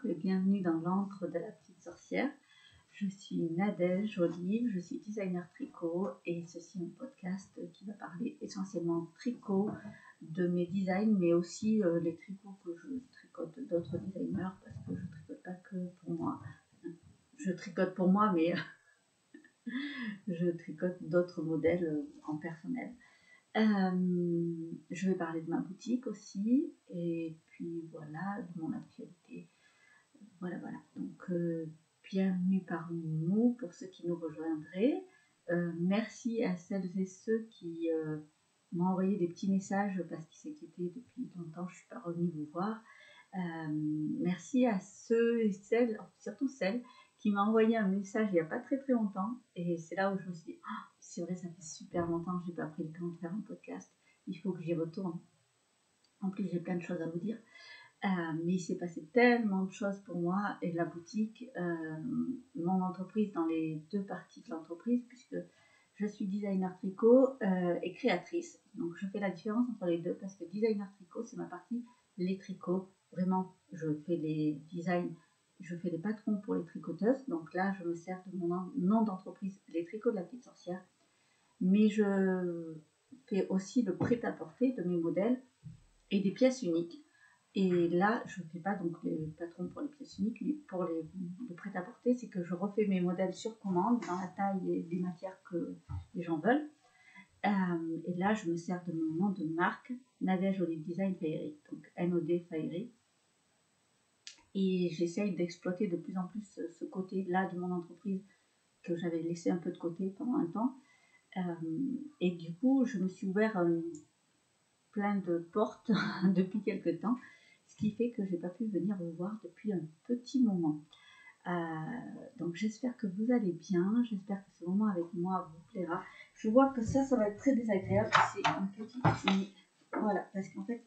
et bienvenue dans l'antre de la petite sorcière. Je suis Nadège Olive, je suis designer tricot et ceci est un podcast qui va parler essentiellement tricot, de mes designs, mais aussi les tricots que je tricote d'autres designers parce que je tricote pas que pour moi. Je tricote pour moi, mais je tricote d'autres modèles en personnel. Je vais parler de ma boutique aussi, et puis voilà, de mon actualité. Voilà. Donc, bienvenue parmi nous pour ceux qui nous rejoindraient. Merci à celles et ceux qui m'ont envoyé des petits messages parce qu'ils s'inquiétaient depuis longtemps, je ne suis pas revenue vous voir. Merci à ceux et celles, surtout celles, qui m'ont envoyé un message il n'y a pas très longtemps, et c'est là où je me suis dit, oh, c'est vrai, ça fait super longtemps que je n'ai pas pris le temps de faire un podcast, il faut que j'y retourne. En plus, j'ai plein de choses à vous dire, mais il s'est passé tellement de choses pour moi, et la boutique, mon entreprise, dans les deux parties de l'entreprise, puisque je suis designer tricot et créatrice, donc je fais la différence entre les deux, parce que designer tricot, c'est ma partie, les tricots, vraiment, je fais les designs, je fais des patrons pour les tricoteuses, donc là, je me sers de mon nom d'entreprise, les tricots de la petite sorcière, mais je fais aussi le prêt-à-porter de mes modèles et des pièces uniques. Et là, je ne fais pas donc les patrons pour les pièces uniques, mais pour le prêt-à-porter, c'est que je refais mes modèles sur commande dans la taille et des matières que les gens veulent. Et là, je me sers de mon nom de marque, Nadège Olive Design Faillerie, donc NOD Faillerie. Et j'essaye d'exploiter de plus en plus ce côté-là de mon entreprise que j'avais laissé un peu de côté pendant un temps. Et du coup, je me suis ouvert plein de portes depuis quelques temps, ce qui fait que je n'ai pas pu venir vous voir depuis un petit moment. Donc j'espère que vous allez bien, j'espère que ce moment avec moi vous plaira. Je vois que ça va être très désagréable, c'est un petit... Voilà, parce qu'en fait,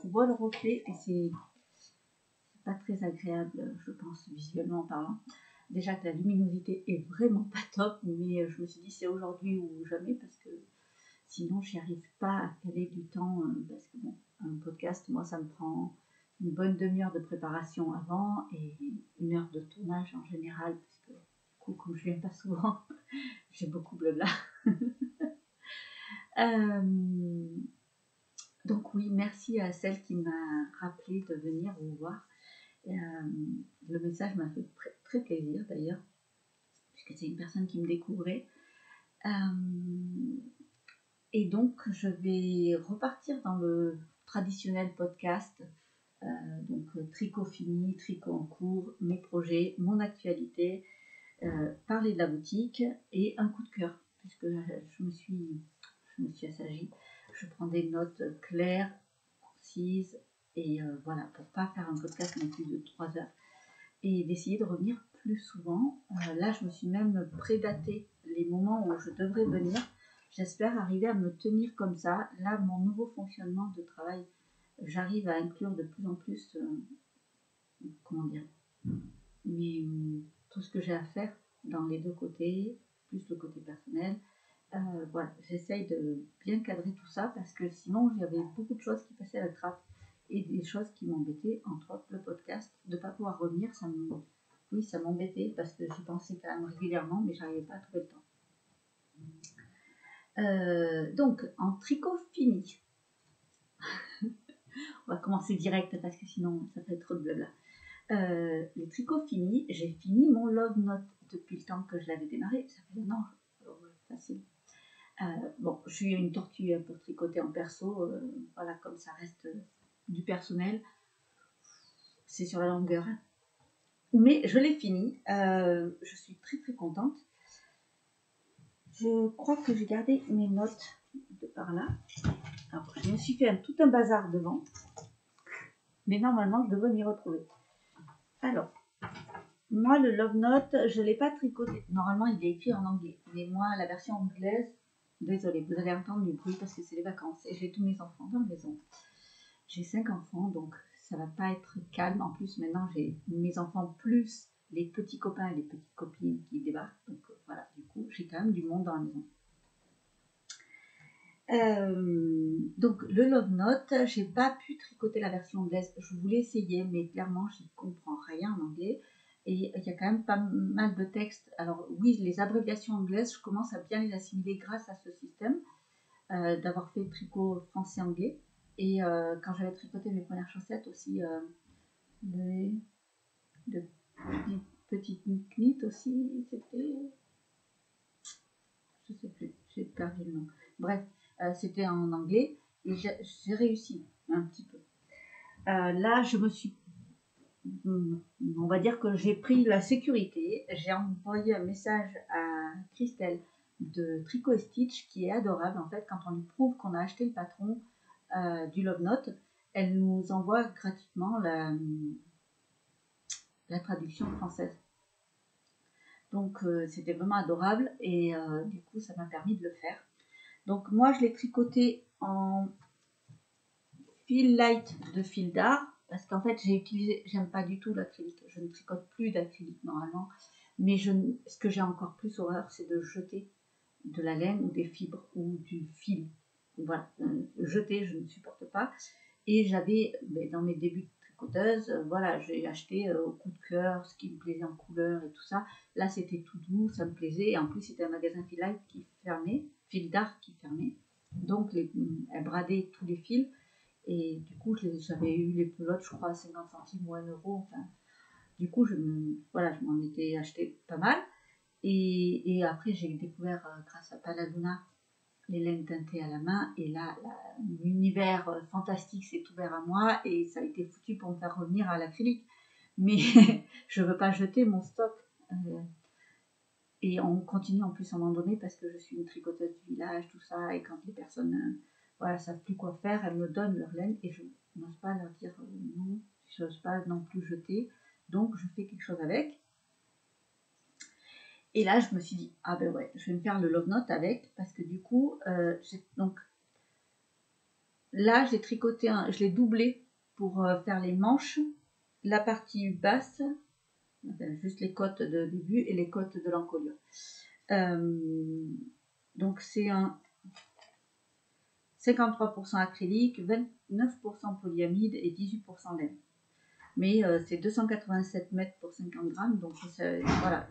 on voit le reflet et c'est pas très agréable, je pense, visuellement parlant. Déjà que la luminosité est vraiment pas top, mais je me suis dit c'est aujourd'hui ou jamais, parce que sinon j'y arrive pas à caler du temps, parce que bon, un podcast, moi ça me prend une bonne demi-heure de préparation avant et une heure de tournage en général, parce que du coup, comme je viens pas souvent, j'ai beaucoup blabla. Donc oui, merci à celle qui m'a rappelé de venir vous voir. Le message m'a fait très plaisir d'ailleurs, puisque c'est une personne qui me découvrait. Et donc je vais repartir dans le traditionnel podcast, donc tricot fini, tricot en cours, mes projets, mon actualité, parler de la boutique et un coup de cœur, puisque je me suis assagie. Je prends des notes claires, concises, et voilà, pour pas faire un podcast non plus de 3 heures, et d'essayer de revenir plus souvent. Là, je me suis même prédaté les moments où je devrais venir. J'espère arriver à me tenir comme ça. Là, mon nouveau fonctionnement de travail, j'arrive à inclure de plus en plus, tout ce que j'ai à faire dans les deux côtés, plus le côté personnel. Voilà, j'essaye de bien cadrer tout ça, parce que sinon, il y avait beaucoup de choses qui passaient à la trappe et des choses qui m'embêtaient, entre autres le podcast. De ne pas pouvoir revenir, ça m'embêtait, parce que j'y pensais quand même régulièrement, mais je n'arrivais pas à trouver le temps. Donc, en tricot fini, on va commencer direct parce que sinon ça fait trop de blabla. Les tricots finis, j'ai fini mon love note depuis le temps que je l'avais démarré, ça fait un an, facile. Bon, je suis une tortue pour tricoter en perso, voilà, comme ça reste du personnel, c'est sur la longueur. Mais je l'ai fini, je suis très contente. Je crois que j'ai gardé mes notes de par là. Alors, je me suis fait tout un bazar devant, mais normalement je devrais m'y retrouver. Alors, moi le love note, je ne l'ai pas tricoté. Normalement il est écrit en anglais, mais moi la version anglaise, désolée, vous allez entendre du bruit parce que c'est les vacances et j'ai tous mes enfants dans la maison. J'ai 5 enfants, donc ça va pas être calme. En plus, maintenant, j'ai mes enfants plus les petits copains et les petites copines qui débarquent. Donc voilà, du coup, j'ai quand même du monde dans la maison. Donc le Love Note, j'ai pas pu tricoter la version anglaise. Je voulais essayer, mais clairement, j'y comprends rien en anglais. Et il y a quand même pas mal de textes. Alors oui, les abréviations anglaises, je commence à bien les assimiler grâce à ce système d'avoir fait tricot français-anglais. Et quand j'avais tricoté mes premières chaussettes aussi, de petites knit aussi, c'était, je sais plus, j'ai perdu le nom. Bref, c'était en anglais et j'ai réussi un petit peu. Là, je me suis, on va dire que j'ai pris la sécurité. J'ai envoyé un message à Christelle de Tricot et Stitch qui est adorable. En fait, quand on lui prouve qu'on a acheté le patron du Love Note, elle nous envoie gratuitement la traduction française. Donc c'était vraiment adorable et du coup ça m'a permis de le faire. Donc moi je l'ai tricoté en fil light de fil d'art parce qu'en fait j'ai utilisé, j'aime pas du tout l'acrylique, je ne tricote plus d'acrylique normalement, mais ce que j'ai encore plus horreur c'est de jeter de la laine ou des fibres ou du fil. Voilà, jeter je ne supporte pas. Et j'avais, dans mes débuts de tricoteuse, voilà, j'ai acheté au coup de cœur ce qui me plaisait en couleur et tout ça. Là, c'était tout doux, ça me plaisait. Et en plus, c'était un magasin fil light qui fermait, fil d'art qui fermait. Donc, elle bradait tous les fils. Et du coup, j'avais eu les pelotes, je crois, à 50 centimes ou 1 euro. Enfin, du coup, voilà, je m'en étais acheté pas mal. Et après, j'ai découvert, grâce à Paladuna, les laines teintées à la main et là l'univers fantastique s'est ouvert à moi et ça a été foutu pour me faire revenir à l'acrylique, mais je veux pas jeter mon stock et on continue en plus à un moment donné parce que je suis une tricoteuse du village, tout ça, et quand les personnes voilà, savent plus quoi faire, elles me donnent leur laine et je n'ose pas leur dire non, je n'ose pas non plus jeter, donc je fais quelque chose avec. Et là, je me suis dit, ah ben ouais, je vais me faire le Love Note avec, parce que du coup, donc là, j'ai tricoté, je l'ai doublé pour faire les manches, la partie basse, juste les côtes de début et les côtes de l'encolure. Donc c'est un 53% acrylique, 29% polyamide et 18% laine. Mais c'est 287 mètres pour 50 grammes, donc voilà,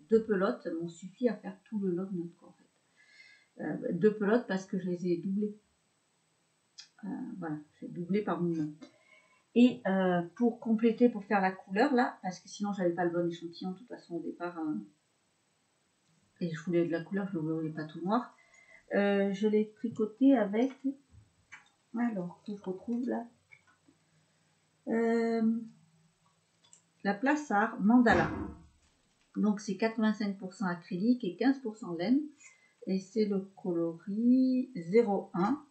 2 pelotes m'ont suffi à faire tout le Love Note en fait. 2 pelotes parce que je les ai doublées. Voilà, j'ai doublé par mouvement. Et pour compléter, pour faire la couleur là, parce que sinon j'avais pas le bon échantillon de toute façon au départ, et je voulais de la couleur, je ne voulais pas tout noir. Je l'ai tricoté avec, alors que je retrouve là, la Plassard Mandala. Donc c'est 85% acrylique et 15% laine, et c'est le coloris 01.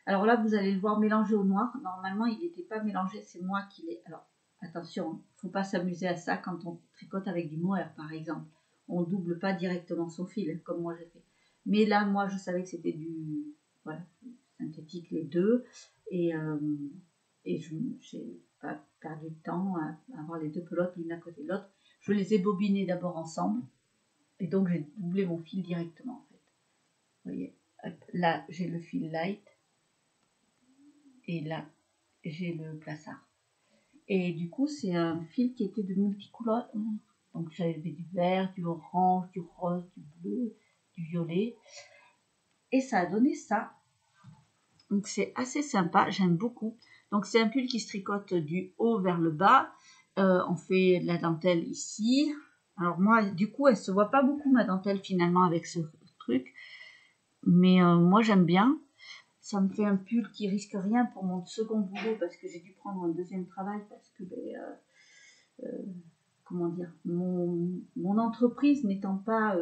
Alors là, vous allez le voir mélangé au noir. Normalement, il n'était pas mélangé, c'est moi qui l'ai. Alors, attention, il ne faut pas s'amuser à ça quand on tricote avec du mohair, par exemple. On ne double pas directement son fil, comme moi j'ai fait. Mais là, moi, je savais que c'était du synthétique, les deux. Et je n'ai pas perdu de temps à avoir les deux pelotes l'une à côté de l'autre. Je les ai bobinées d'abord ensemble. Et donc, j'ai doublé mon fil directement, en fait. Vous voyez, là, j'ai le fil light. Et là, j'ai le Plassard. Et du coup, c'est un fil qui était de multicouleurs. Donc, j'avais du vert, du orange, du rose, du bleu, du violet. Et ça a donné ça. Donc, c'est assez sympa. J'aime beaucoup. Donc, c'est un pull qui se tricote du haut vers le bas. On fait de la dentelle ici. Alors, moi, du coup, elle se voit pas beaucoup, ma dentelle, finalement, avec ce truc. Mais moi, j'aime bien. Ça me fait un pull qui risque rien pour mon second boulot parce que j'ai dû prendre un deuxième travail parce que, comment dire, mon entreprise n'étant pas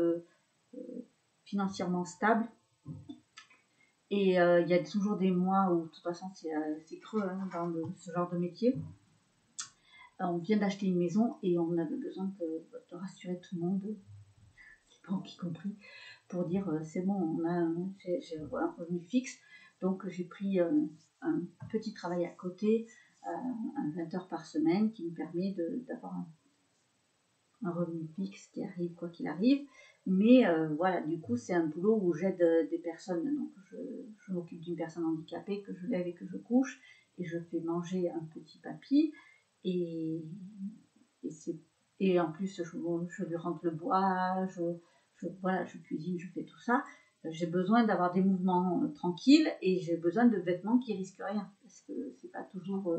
financièrement stable et il y a toujours des mois où de toute façon c'est creux hein, dans ce genre de métier. On vient d'acheter une maison et on avait besoin de rassurer tout le monde, les banques y compris, pour dire c'est bon, j'ai un revenu fixe. Donc j'ai pris un petit travail à côté, un 20 heures par semaine qui me permet d'avoir un revenu fixe qui arrive quoi qu'il arrive. Mais voilà, du coup, c'est un boulot où j'aide des personnes. Donc, je m'occupe d'une personne handicapée que je lève et que je couche. Et je fais manger un petit papy. Et, et, et en plus, je lui rentre le bois, voilà, je cuisine, je fais tout ça. J'ai besoin d'avoir des mouvements tranquilles et j'ai besoin de vêtements qui risquent rien. Parce que c'est pas toujours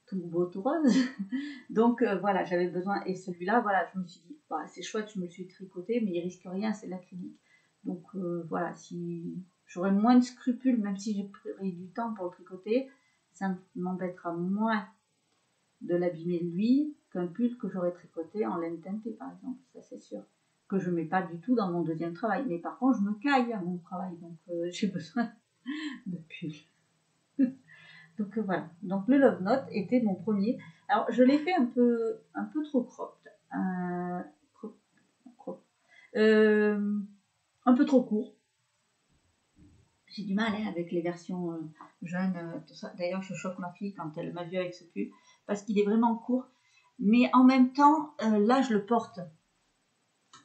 tout beau, tout rose. Donc voilà, j'avais besoin. Et celui-là, voilà, je me suis dit, bah, c'est chouette, je me le suis tricoté, mais il risque rien, c'est l'acrylique. Donc voilà, si j'aurais moins de scrupules, même si j'ai pris du temps pour le tricoter, ça m'embêtera moins de l'abîmer lui qu'un pull que j'aurais tricoté en laine teintée, par exemple. Ça, c'est sûr. Que je ne mets pas du tout dans mon deuxième travail. Mais par contre, je me caille à mon travail. Donc j'ai besoin de pull. Donc voilà. Donc le Love Note était mon premier. Alors je l'ai fait un peu trop cropped. Un peu trop court. J'ai du mal avec les versions jeunes, tout ça. D'ailleurs, je choque ma fille quand elle m'a vu avec ce pull parce qu'il est vraiment court. Mais en même temps, là, je le porte.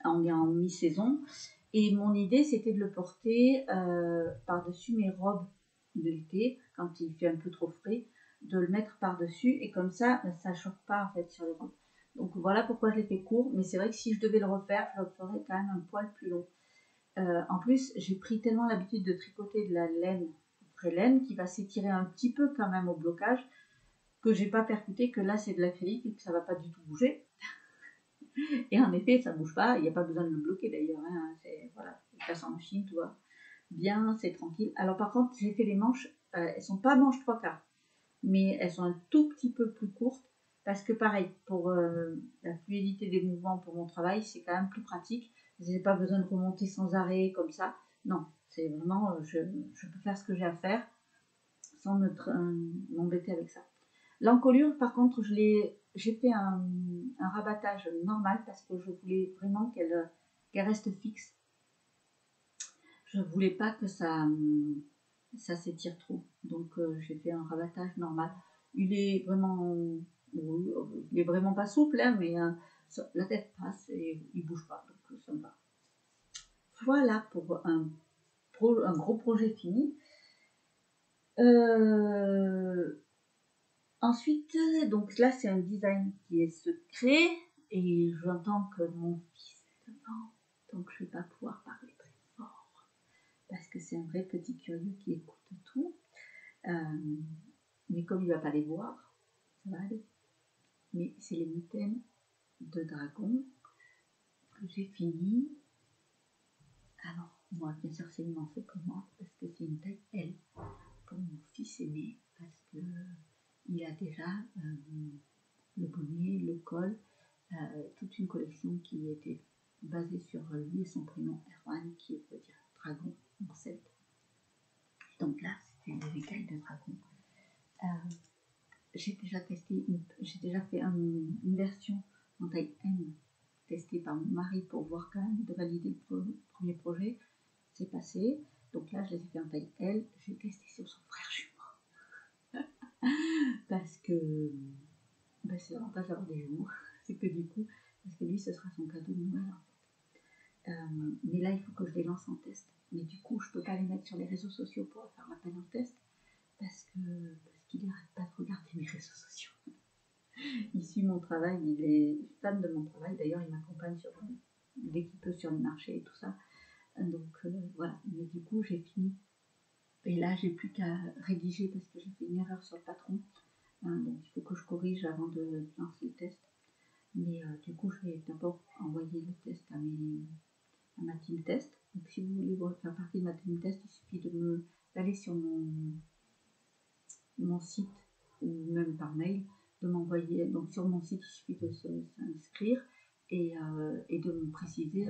On est en mi-saison. Et mon idée, c'était de le porter par-dessus mes robes de l'été, quand il fait un peu trop frais, de le mettre par-dessus. Et comme ça ne choque pas en fait sur les robes. Donc voilà pourquoi je l'ai fait court. Mais c'est vrai que si je devais le refaire, je le ferais quand même un poil plus long. En plus, j'ai pris tellement l'habitude de tricoter de la laine, vraie laine, qui va s'étirer un petit peu quand même au blocage, que j'ai pas percuté que là c'est de l'acrylique et que ça va pas du tout bouger. Et en effet, ça bouge pas, il n'y a pas besoin de le bloquer d'ailleurs. Hein. Voilà, je passe en machine, tu vois. Bien, c'est tranquille. Alors par contre, j'ai fait les manches, elles sont pas manches 3/4, mais elles sont un tout petit peu plus courtes, parce que pareil, pour la fluidité des mouvements pour mon travail, c'est quand même plus pratique. Je n'ai pas besoin de remonter sans arrêt comme ça. Non, c'est vraiment, je peux faire ce que j'ai à faire sans m'embêter avec ça. L'encolure, par contre, j'ai fait un rabattage normal parce que je voulais vraiment qu'elle reste fixe. Je ne voulais pas que ça s'étire trop. Donc j'ai fait un rabattage normal. Il est vraiment pas souple, hein, mais la tête passe et il bouge pas. Donc ça me va. Voilà pour un gros projet fini. Ensuite, donc là, c'est un design qui est secret et j'entends que mon fils est devant, donc je ne vais pas pouvoir parler très fort parce que c'est un vrai petit curieux qui écoute tout. Mais comme il ne va pas les voir, ça va aller. Mais c'est les mitaines de dragon que j'ai fini. Alors, moi, bien sûr, c'est immense pour moi parce que c'est une taille L pour mon fils aîné parce que il a déjà le bonnet, le col, toute une collection qui était basée sur lui et son prénom Erwan, qui veut dire dragon en celte. Donc là, c'était des écailles de dragon. J'ai déjà fait une version en taille M testée par mon mari pour voir quand même, de valider le premier projet. C'est passé. Donc là, je les ai fait en taille L. J'ai testé sur son frère jumeau. Parce que c'est l'avantage d'avoir des jumeaux. C'est que du coup, parce que lui, ce sera son cadeau de Noël en fait. Mais là, il faut que je les lance en test. Mais du coup, je ne peux pas les mettre sur les réseaux sociaux pour faire l'appel en test parce qu'il n'arrête pas de regarder mes réseaux sociaux. Il suit mon travail, il est fan de mon travail. D'ailleurs, il m'accompagne dès qu'il peut sur les marchés et tout ça. Donc voilà. Mais du coup, j'ai fini. Et là, j'ai plus qu'à rédiger parce que j'ai fait une erreur sur le patron. Donc il faut que je corrige avant de lancer le test. Mais du coup, je vais d'abord envoyer le test à ma team test. Donc si vous voulez faire partie de ma team test, il suffit d'aller sur mon site ou même par mail, de m'envoyer. Donc sur mon site, il suffit de s'inscrire et de me préciser,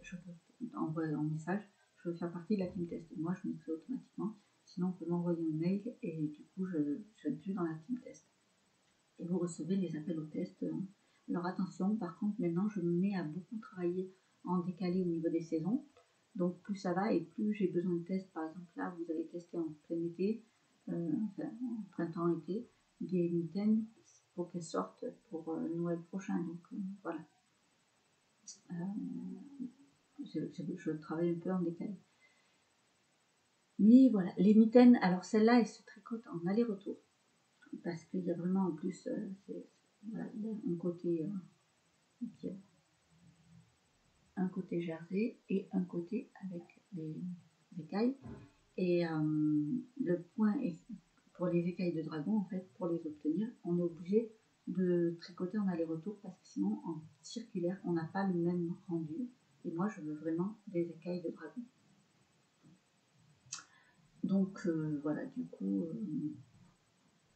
je peux envoyer un message, je veux faire partie de la team test. Et moi, je m'inscris automatiquement. Sinon, on peut m'envoyer un mail et du coup, je suis dans la team test. Et vous recevez les appels au test. Alors attention, par contre, maintenant, je me mets à beaucoup travailler en décalé au niveau des saisons. Donc plus ça va et plus j'ai besoin de tests. Par exemple, là, vous avez testé en plein été, enfin, en printemps-été, des mitaines pour qu'elles sortent pour Noël prochain. Donc voilà. Je travaille un peu en décalé. Mais voilà, les mitaines, alors celle-là, elle se tricote en aller-retour. Parce qu'il y a vraiment en plus, voilà, il y a un côté jersey et un côté avec des écailles. Et le point est, pour les écailles de dragon, en fait, pour les obtenir, on est obligé de tricoter en aller-retour parce que sinon, en circulaire, on n'a pas le même rendu. Et moi, je veux vraiment des écailles de dragon. Donc voilà, du coup,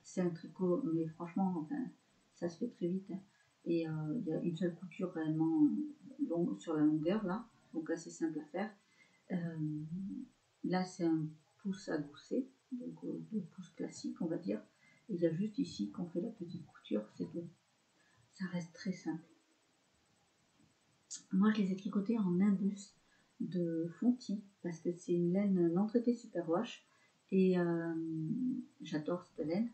c'est un tricot, mais franchement, enfin, ça se fait très vite. Hein. Et il y a une seule couture réellement sur la longueur, là, donc assez simple à faire. Là, c'est un pouce à gousset, donc 2 pouces classiques, on va dire. Et il y a juste ici qu'on fait la petite couture, c'est tout. Ça reste très simple. Moi, je les ai tricotés en imbus de Fonty, parce que c'est une laine non traitée superwash. Et j'adore cette laine.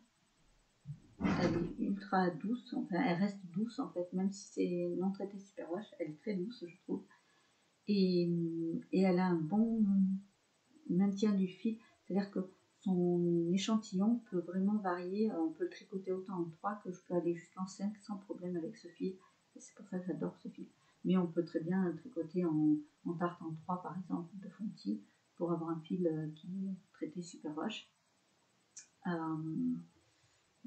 Elle est ultra douce, enfin elle reste douce en fait, même si c'est non traité superwash, elle est très douce je trouve. Et elle a un bon maintien du fil, c'est-à-dire que son échantillon peut vraiment varier, on peut le tricoter autant en 3 que je peux aller jusqu'en 5 sans problème avec ce fil, et c'est pour ça que j'adore ce fil. Mais on peut très bien le tricoter en tarte en 3 par exemple de Fonty pour avoir un fil qui est traité superwash.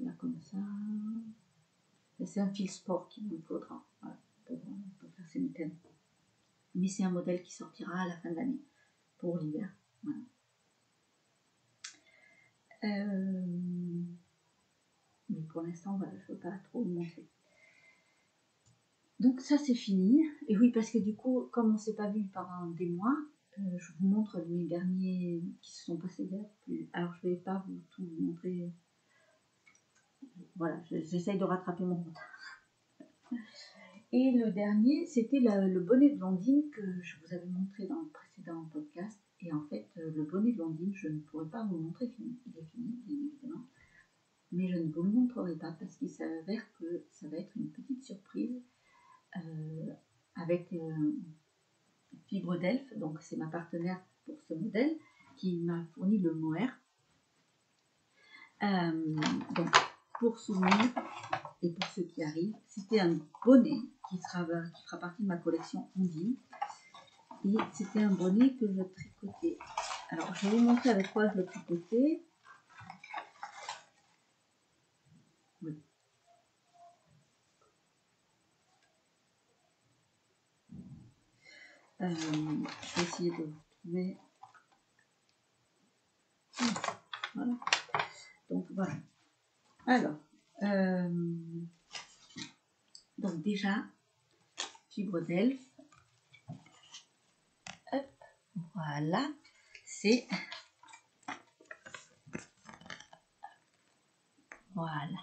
Là comme ça. Et c'est un fil sport qu'il nous faudra voilà, pour faire ces mitaines. Mais c'est un modèle qui sortira à la fin de l'année pour l'hiver. Voilà. Mais pour l'instant, voilà, je ne veux pas trop vous montrer. Donc ça c'est fini. Et oui, parce que du coup, comme on ne s'est pas vu pendant des mois, je vous montre mes derniers qui se sont passés hier. Alors je ne vais pas vous tout vous montrer. Voilà, j'essaye de rattraper mon retard. Et le dernier, c'était le bonnet de Blondine que je vous avais montré dans le précédent podcast. Et en fait, le bonnet de Blondine, je ne pourrais pas vous le montrer. Il est fini, bien évidemment. Mais je ne vous le montrerai pas parce qu'il s'avère que ça va être une petite surprise avec Fibre d'Elfe. Donc, c'est ma partenaire pour ce modèle qui m'a fourni le mohair. Donc, pour souvenir et pour ceux qui arrivent, c'était un bonnet qui fera partie de ma collection Ondine. Et c'était un bonnet que je tricotais. Alors, je vais vous montrer avec quoi je le tricotais. Oui. Je vais essayer de vous trouver. Voilà. Donc, voilà. Alors, donc déjà, Fibre d'Elfe. Hop, voilà. C'est... Voilà.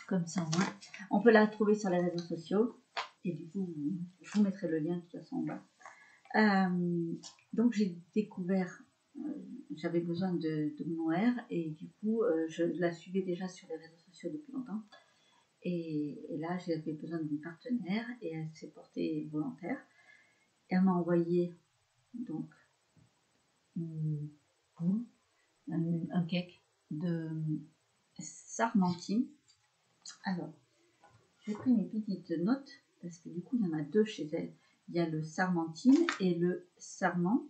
Comme ça, au moins. On peut la trouver sur les réseaux sociaux. Et du coup, je vous mettrai le lien de toute façon en bas. Donc, j'ai découvert... j'avais besoin de mohair. Et du coup, je la suivais déjà sur les réseaux sociaux depuis longtemps. Et là, j'avais besoin d'une partenaire. Et elle s'est portée volontaire. Et elle m'a envoyé donc un cake de sarmentine. Alors, j'ai pris mes petites notes parce que du coup, il y en a deux chez elle. Il y a le sarmentine et le sarment.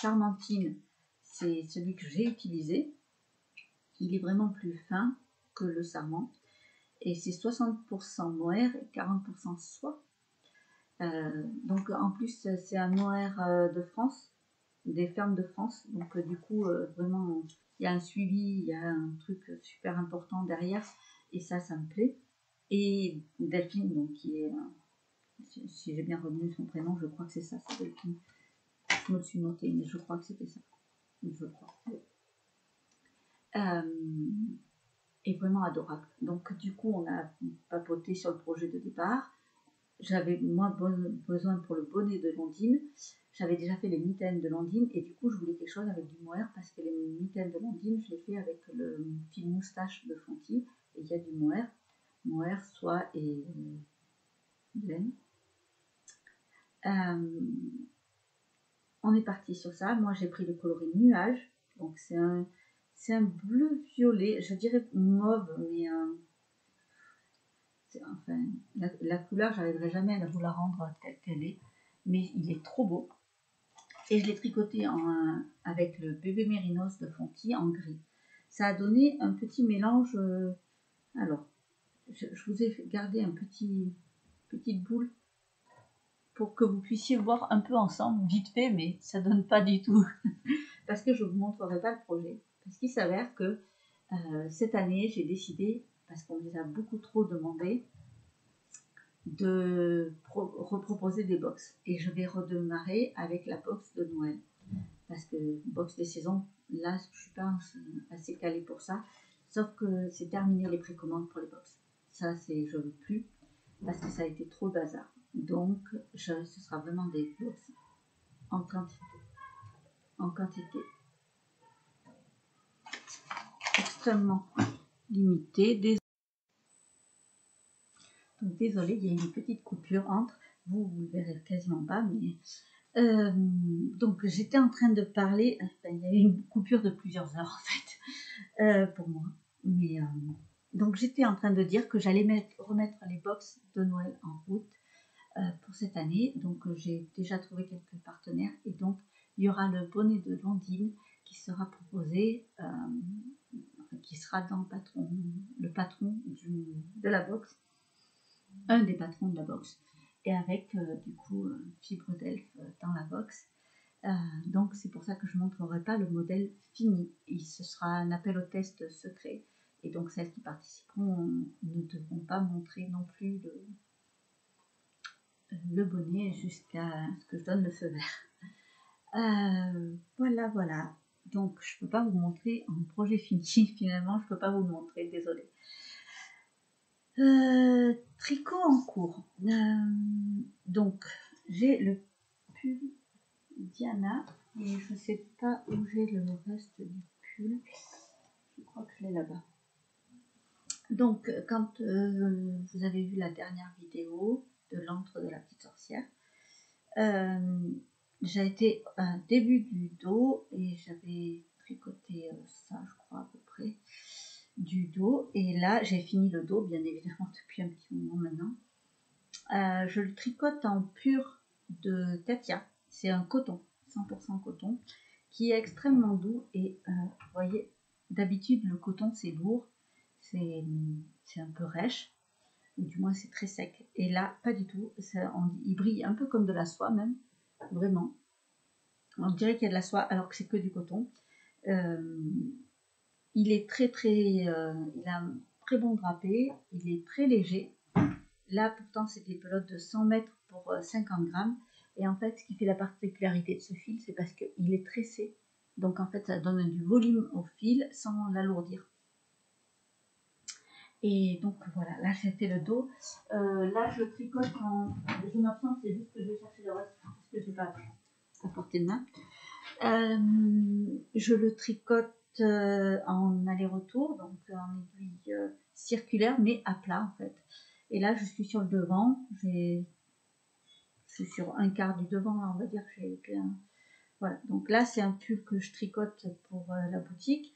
Sarmentine, c'est celui que j'ai utilisé. Il est vraiment plus fin que le sarment. Et c'est 60% mohair et 40% soie. Donc en plus, c'est un mohair de France, des fermes de France. Donc du coup, vraiment, il y a un suivi, il y a un truc super important derrière. Et ça me plaît. Et Delphine, donc qui est, si j'ai bien retenu son prénom, je crois que c'est ça, c'est Delphine. Je me le suis noté, mais je crois que c'était ça. Je crois. Est vraiment adorable. Donc du coup, on a papoté sur le projet de départ. J'avais moi besoin pour le bonnet de Londine. J'avais déjà fait les mitaines de Londine et du coup, je voulais quelque chose avec du mohair parce que les mitaines de Londine, je les fais avec le fil moustache de Fonty et il y a du mohair, soie et laine. On est parti sur ça. Moi, j'ai pris le coloris nuage. Donc, c'est un bleu-violet. Je dirais mauve, mais enfin, la couleur, j'arriverai jamais à vous la rendre telle qu'elle est. Mais il est trop beau. Et je l'ai tricoté avec le bébé mérinos de Fonty en gris. Ça a donné un petit mélange. Alors, je vous ai gardé petite boule pour que vous puissiez voir un peu ensemble, vite fait, mais ça donne pas du tout. Parce que je ne vous montrerai pas le projet. Parce qu'il s'avère que cette année, j'ai décidé, parce qu'on les a beaucoup trop demandé, de reproposer des box. Et je vais redémarrer avec la box de Noël. Parce que box des saisons, là, je ne suis pas assez calée pour ça. Sauf que c'est terminé les précommandes pour les box. Ça, je veux plus. Parce que ça a été trop bazar. Donc, ce sera vraiment des box en quantité. En quantité extrêmement limitée. Donc, désolée, il y a une petite coupure entre. Vous ne le verrez quasiment pas, mais... donc, j'étais en train de parler... Enfin, il y a eu une coupure de plusieurs heures, en fait, pour moi. Mais... donc, j'étais en train de dire que j'allais remettre les box de Noël en route pour cette année. Donc, j'ai déjà trouvé quelques partenaires. Et donc, il y aura le bonnet de Blondine qui sera proposé, qui sera dans le patron de la box, un des patrons de la box, et avec du coup fibre d'elfe dans la box. Donc, c'est pour ça que je ne montrerai pas le modèle fini. Ce sera un appel au test secret. Et donc, celles qui participeront ne devront pas montrer non plus le bonnet jusqu'à ce que je donne le feu vert. Voilà. Donc, je ne peux pas vous montrer un projet fini. Finalement, je ne peux pas vous le montrer, désolée. Tricot en cours. Donc, j'ai le pull Diana et je ne sais pas où j'ai le reste du pull. Je crois que je l'ai là-bas. Donc, quand vous avez vu la dernière vidéo de l'antre de la petite sorcière, j'ai été à début du dos et j'avais tricoté ça, je crois à peu près, du dos. Et là, j'ai fini le dos, bien évidemment, depuis un petit moment maintenant. Je le tricote en pur de Katia. C'est un coton, 100% coton, qui est extrêmement doux. Et vous voyez, d'habitude, le coton, c'est lourd, c'est un peu rêche, ou du moins c'est très sec. Et là, pas du tout. Il brille un peu comme de la soie même, vraiment. On dirait qu'il y a de la soie alors que c'est que du coton. Il est il a un très bon drapé, il est très léger. Là, pourtant, c'est des pelotes de 100 mètres pour 50 grammes. Et en fait, ce qui fait la particularité de ce fil, c'est parce qu'il est tressé. Donc, en fait, ça donne du volume au fil sans l'alourdir. Et donc, voilà, là, j'ai fait le dos. Là, je tricote en... Je m'absente, c'est juste que je vais chercher le reste parce que je n'ai pas à portée de main. Je le tricote en aller-retour, donc en aiguille circulaire, mais à plat, en fait. Et là, je suis sur le devant, je suis sur un quart du devant, là, on va dire que j'ai bien... Voilà, donc là, c'est un pull que je tricote pour la boutique.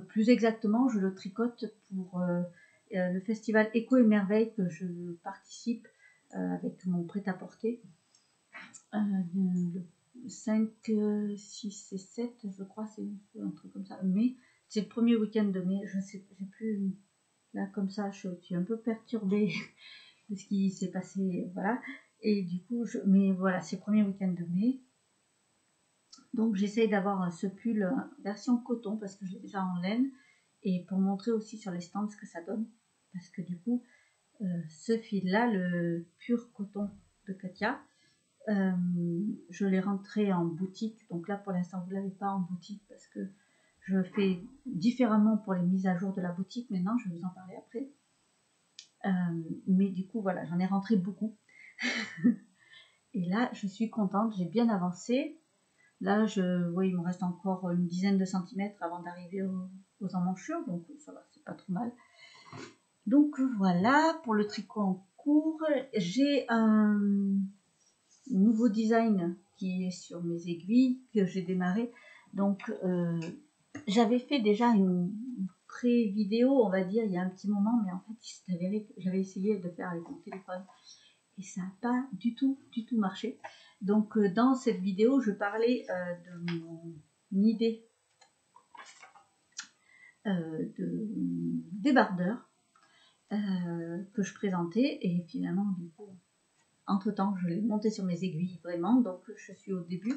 Plus exactement, je le tricote pour le festival Écho et Merveille que je participe avec mon prêt-à-porter. Le 5, 6 et 7, je crois, c'est un truc comme ça. Mais c'est le premier week-end de mai, je sais, j'ai plus... Là, comme ça, je suis un peu perturbée de ce qui s'est passé, voilà. Et du coup, mais voilà, c'est le premier week-end de mai. Donc, j'essaye d'avoir ce pull version coton parce que je l'ai déjà en laine. Et pour montrer aussi sur les stands ce que ça donne. Parce que du coup, ce fil-là, le pur coton de Katia, je l'ai rentré en boutique. Donc là, pour l'instant, vous ne l'avez pas en boutique parce que je fais différemment pour les mises à jour de la boutique. Maintenant, je vais vous en parler après. Mais du coup, voilà, j'en ai rentré beaucoup. Et là, je suis contente, j'ai bien avancé. Là, oui, il me reste encore une dizaine de centimètres avant d'arriver aux emmanchures, donc ça va, c'est pas trop mal. Donc voilà, pour le tricot en cours, j'ai un nouveau design qui est sur mes aiguilles que j'ai démarré. Donc j'avais fait déjà une pré-vidéo, on va dire, il y a un petit moment, mais en fait il s'est avéré que j'avais essayé de faire avec mon téléphone et ça n'a pas du tout marché. Donc dans cette vidéo je parlais de mon idée de débardeur que je présentais, et finalement du coup entre temps je l'ai monté sur mes aiguilles vraiment, donc je suis au début,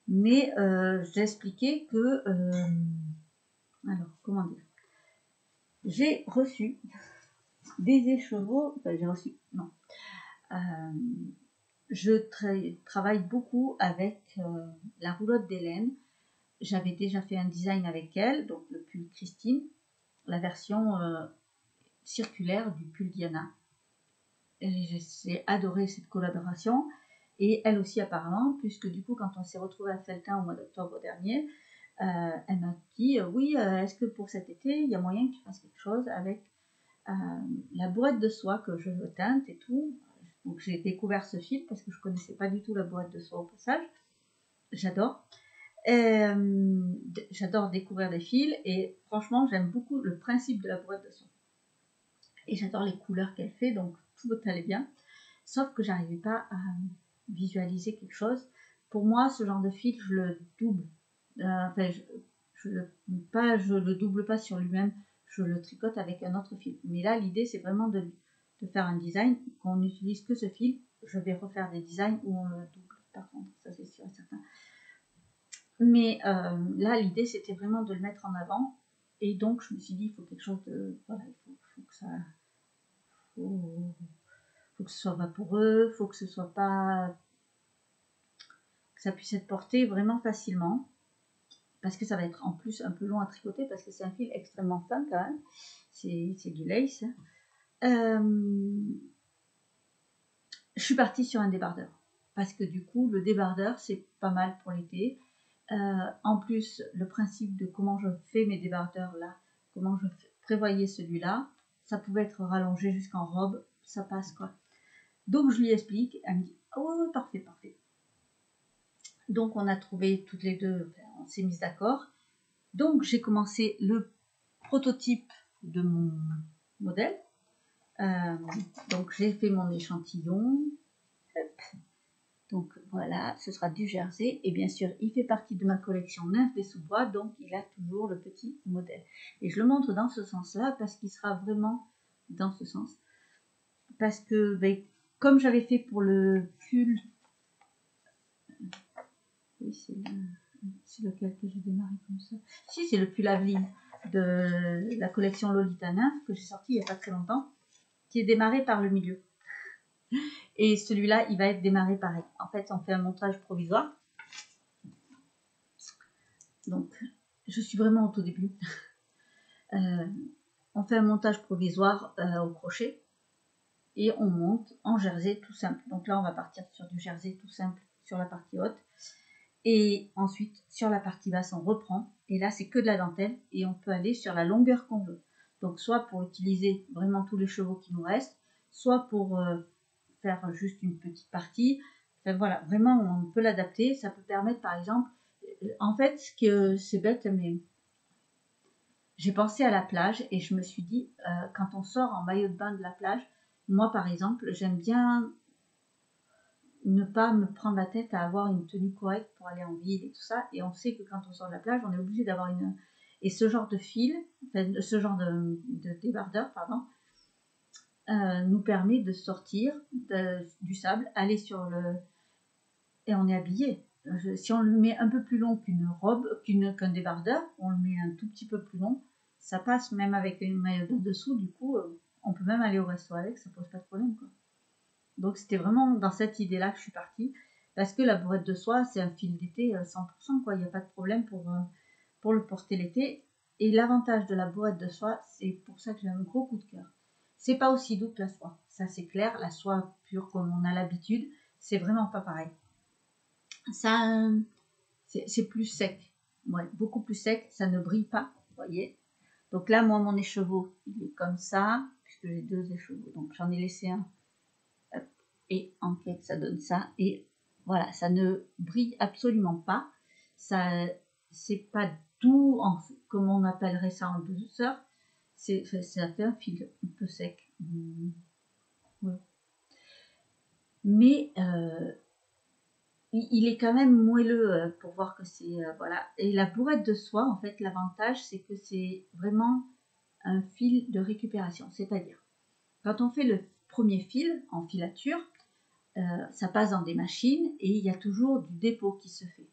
mais j'expliquais que alors comment dire, j'ai reçu des écheveaux, enfin, j'ai reçu, non, je travaille beaucoup avec la roulotte d'Hélène. J'avais déjà fait un design avec elle, donc le pull Christine, la version circulaire du pull Diana. J'ai adoré cette collaboration, et elle aussi apparemment, puisque du coup quand on s'est retrouvé à Feltin au mois d'octobre dernier, elle m'a dit oui, est-ce que pour cet été il y a moyen que tu fasses quelque chose avec la boîte de soie que je teinte et tout. Donc j'ai découvert ce fil parce que je connaissais pas du tout la boîte de soie au passage. J'adore. J'adore découvrir des fils, et franchement j'aime beaucoup le principe de la boîte de soie. Et j'adore les couleurs qu'elle fait, donc tout allait bien. Sauf que j'arrivais pas à visualiser quelque chose. Pour moi, ce genre de fil, je le double. Enfin, je le double pas sur lui-même, je le tricote avec un autre fil. Mais là, l'idée, c'est vraiment de faire un design, qu'on n'utilise que ce fil. Je vais refaire des designs où on le double, par contre, ça c'est sûr et certain. Mais là, l'idée, c'était vraiment de le mettre en avant. Et donc, je me suis dit, il faut quelque chose de... Voilà, il faut que ça... Faut que ce soit vaporeux, faut que ce soit pas... que ça puisse être porté vraiment facilement. Parce que ça va être en plus un peu long à tricoter, parce que c'est un fil extrêmement fin quand même. C'est du lace. Je suis partie sur un débardeur. Parce que du coup, le débardeur, c'est pas mal pour l'été. En plus, le principe de comment je fais mes débardeurs là, comment je prévoyais celui-là, ça pouvait être rallongé jusqu'en robe, ça passe quoi. Donc je lui explique, elle me dit oh parfait, parfait. Donc on a trouvé toutes les deux, on s'est mis d'accord. Donc j'ai commencé le prototype de mon modèle. Donc j'ai fait mon échantillon. Hop. Donc voilà, ce sera du jersey, et bien sûr il fait partie de ma collection nymphes des sous-bois, donc il a toujours le petit modèle. Et je le montre dans ce sens-là parce qu'il sera vraiment dans ce sens. Parce que ben, comme j'avais fait pour le pull, oui c'est lequel que j'ai démarré comme ça. Si, c'est le pull Aveline de la collection Lolita Nymph que j'ai sorti il n'y a pas très longtemps, qui est démarré par le milieu. Et celui-là, il va être démarré pareil. En fait, on fait un montage provisoire. Donc, je suis vraiment au tout début. On fait un montage provisoire au crochet et on monte en jersey tout simple. Donc là, on va partir sur du jersey tout simple sur la partie haute. Et ensuite, sur la partie basse, on reprend. Et là, c'est que de la dentelle et on peut aller sur la longueur qu'on veut. Donc, soit pour utiliser vraiment tous les chevaux qui nous restent, soit pour faire juste une petite partie. Enfin, voilà, vraiment, on peut l'adapter. Ça peut permettre, par exemple, en fait, c'est bête, mais j'ai pensé à la plage et je me suis dit, quand on sort en maillot de bain de la plage, moi, par exemple, j'aime bien ne pas me prendre la tête à avoir une tenue correcte pour aller en ville et tout ça. Et on sait que quand on sort de la plage, on est obligé d'avoir une... Et ce genre de fil, enfin, ce genre de débardeur, pardon, nous permet de sortir du sable, aller sur le... Et on est habillé. Si on le met un peu plus long qu'une robe, qu'un débardeur, on le met un tout petit peu plus long, ça passe même avec une maillot de dessous, du coup, on peut même aller au resto avec, ça pose pas de problème, quoi. Donc c'était vraiment dans cette idée-là que je suis partie, parce que la bourrette de soie, c'est un fil d'été 100%, quoi. Il n'y a pas de problème pour le porter l'été. Et l'avantage de la bourrette de soie, c'est pour ça que j'ai un gros coup de cœur. C'est pas aussi doux que la soie, ça c'est clair. La soie pure comme on a l'habitude, c'est vraiment pas pareil. Ça, c'est plus sec, ouais, beaucoup plus sec, ça ne brille pas, vous voyez. Donc là, moi, mon écheveau, il est comme ça, puisque j'ai deux écheveaux, donc j'en ai laissé un. Et en fait, ça donne ça. Et voilà, ça ne brille absolument pas. Ça, c'est pas doux, comme on appellerait ça en douceur. Ça fait un fil un peu sec. Ouais. Mais il est quand même moelleux pour voir que c'est voilà. Et la bourrette de soie, en fait, l'avantage, c'est que c'est vraiment un fil de récupération. C'est-à-dire, quand on fait le premier fil en filature, ça passe dans des machines et il y a toujours du dépôt qui se fait.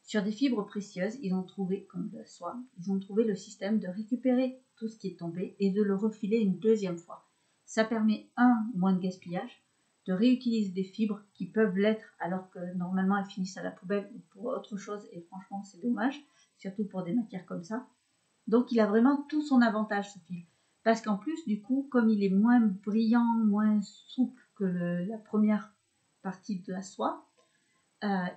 Sur des fibres précieuses, ils ont trouvé, comme la soie, ils ont trouvé le système de récupérer tout ce qui est tombé et de le refiler une deuxième fois. Ça permet, moins de gaspillage, de réutiliser des fibres qui peuvent l'être alors que normalement elles finissent à la poubelle ou pour autre chose et franchement c'est dommage, surtout pour des matières comme ça. Donc il a vraiment tout son avantage ce fil. Parce qu'en plus du coup, comme il est moins brillant, moins souple que la première partie de la soie,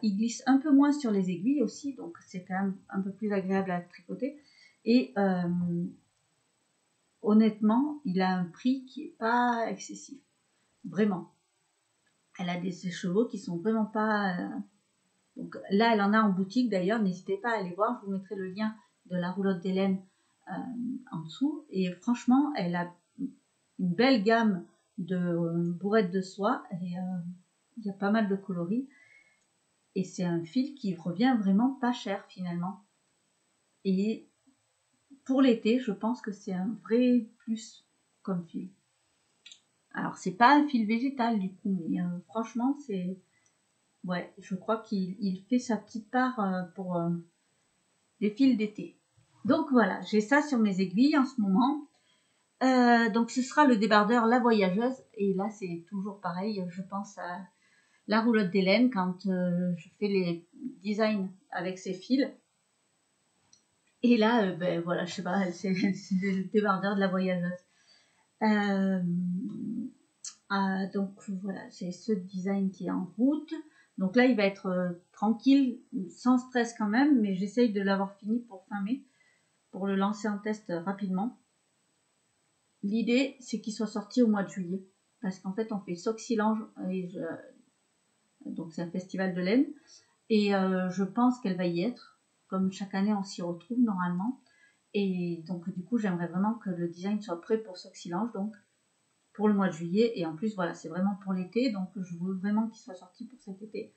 il glisse un peu moins sur les aiguilles aussi, donc c'est quand même un peu plus agréable à tricoter. Et honnêtement, il a un prix qui n'est pas excessif, vraiment. Elle a des chevaux qui sont vraiment pas... donc là, elle en a en boutique d'ailleurs, n'hésitez pas à aller voir, je vous mettrai le lien de la roulotte d'Hélène en dessous. Et franchement, elle a une belle gamme de bourrettes de soie et il y a pas mal de coloris. Et c'est un fil qui revient vraiment pas cher finalement. Et pour l'été, je pense que c'est un vrai plus comme fil. Alors, c'est pas un fil végétal du coup, mais franchement, c'est. Ouais, je crois qu'il fait sa petite part pour les fils d'été. Donc voilà, j'ai ça sur mes aiguilles en ce moment. Donc ce sera le débardeur La Voyageuse. Et là, c'est toujours pareil. Je pense à la roulotte d'Hélène quand je fais les designs avec ces fils. Et là, ben voilà, je sais pas, c'est le débardeur de La Voyageuse. Donc voilà, j'ai ce design qui est en route. Donc là, il va être tranquille, sans stress quand même, mais j'essaye de l'avoir fini pour fin mai, pour le lancer en test rapidement. L'idée, c'est qu'il soit sorti au mois de juillet, parce qu'en fait, on fait Soxylange, donc c'est un festival de laine, et je pense qu'elle va y être. Comme chaque année, on s'y retrouve normalement. Et donc, du coup, j'aimerais vraiment que le design soit prêt pour Soxylange, donc pour le mois de juillet. Et en plus, voilà, c'est vraiment pour l'été, donc je veux vraiment qu'il soit sorti pour cet été.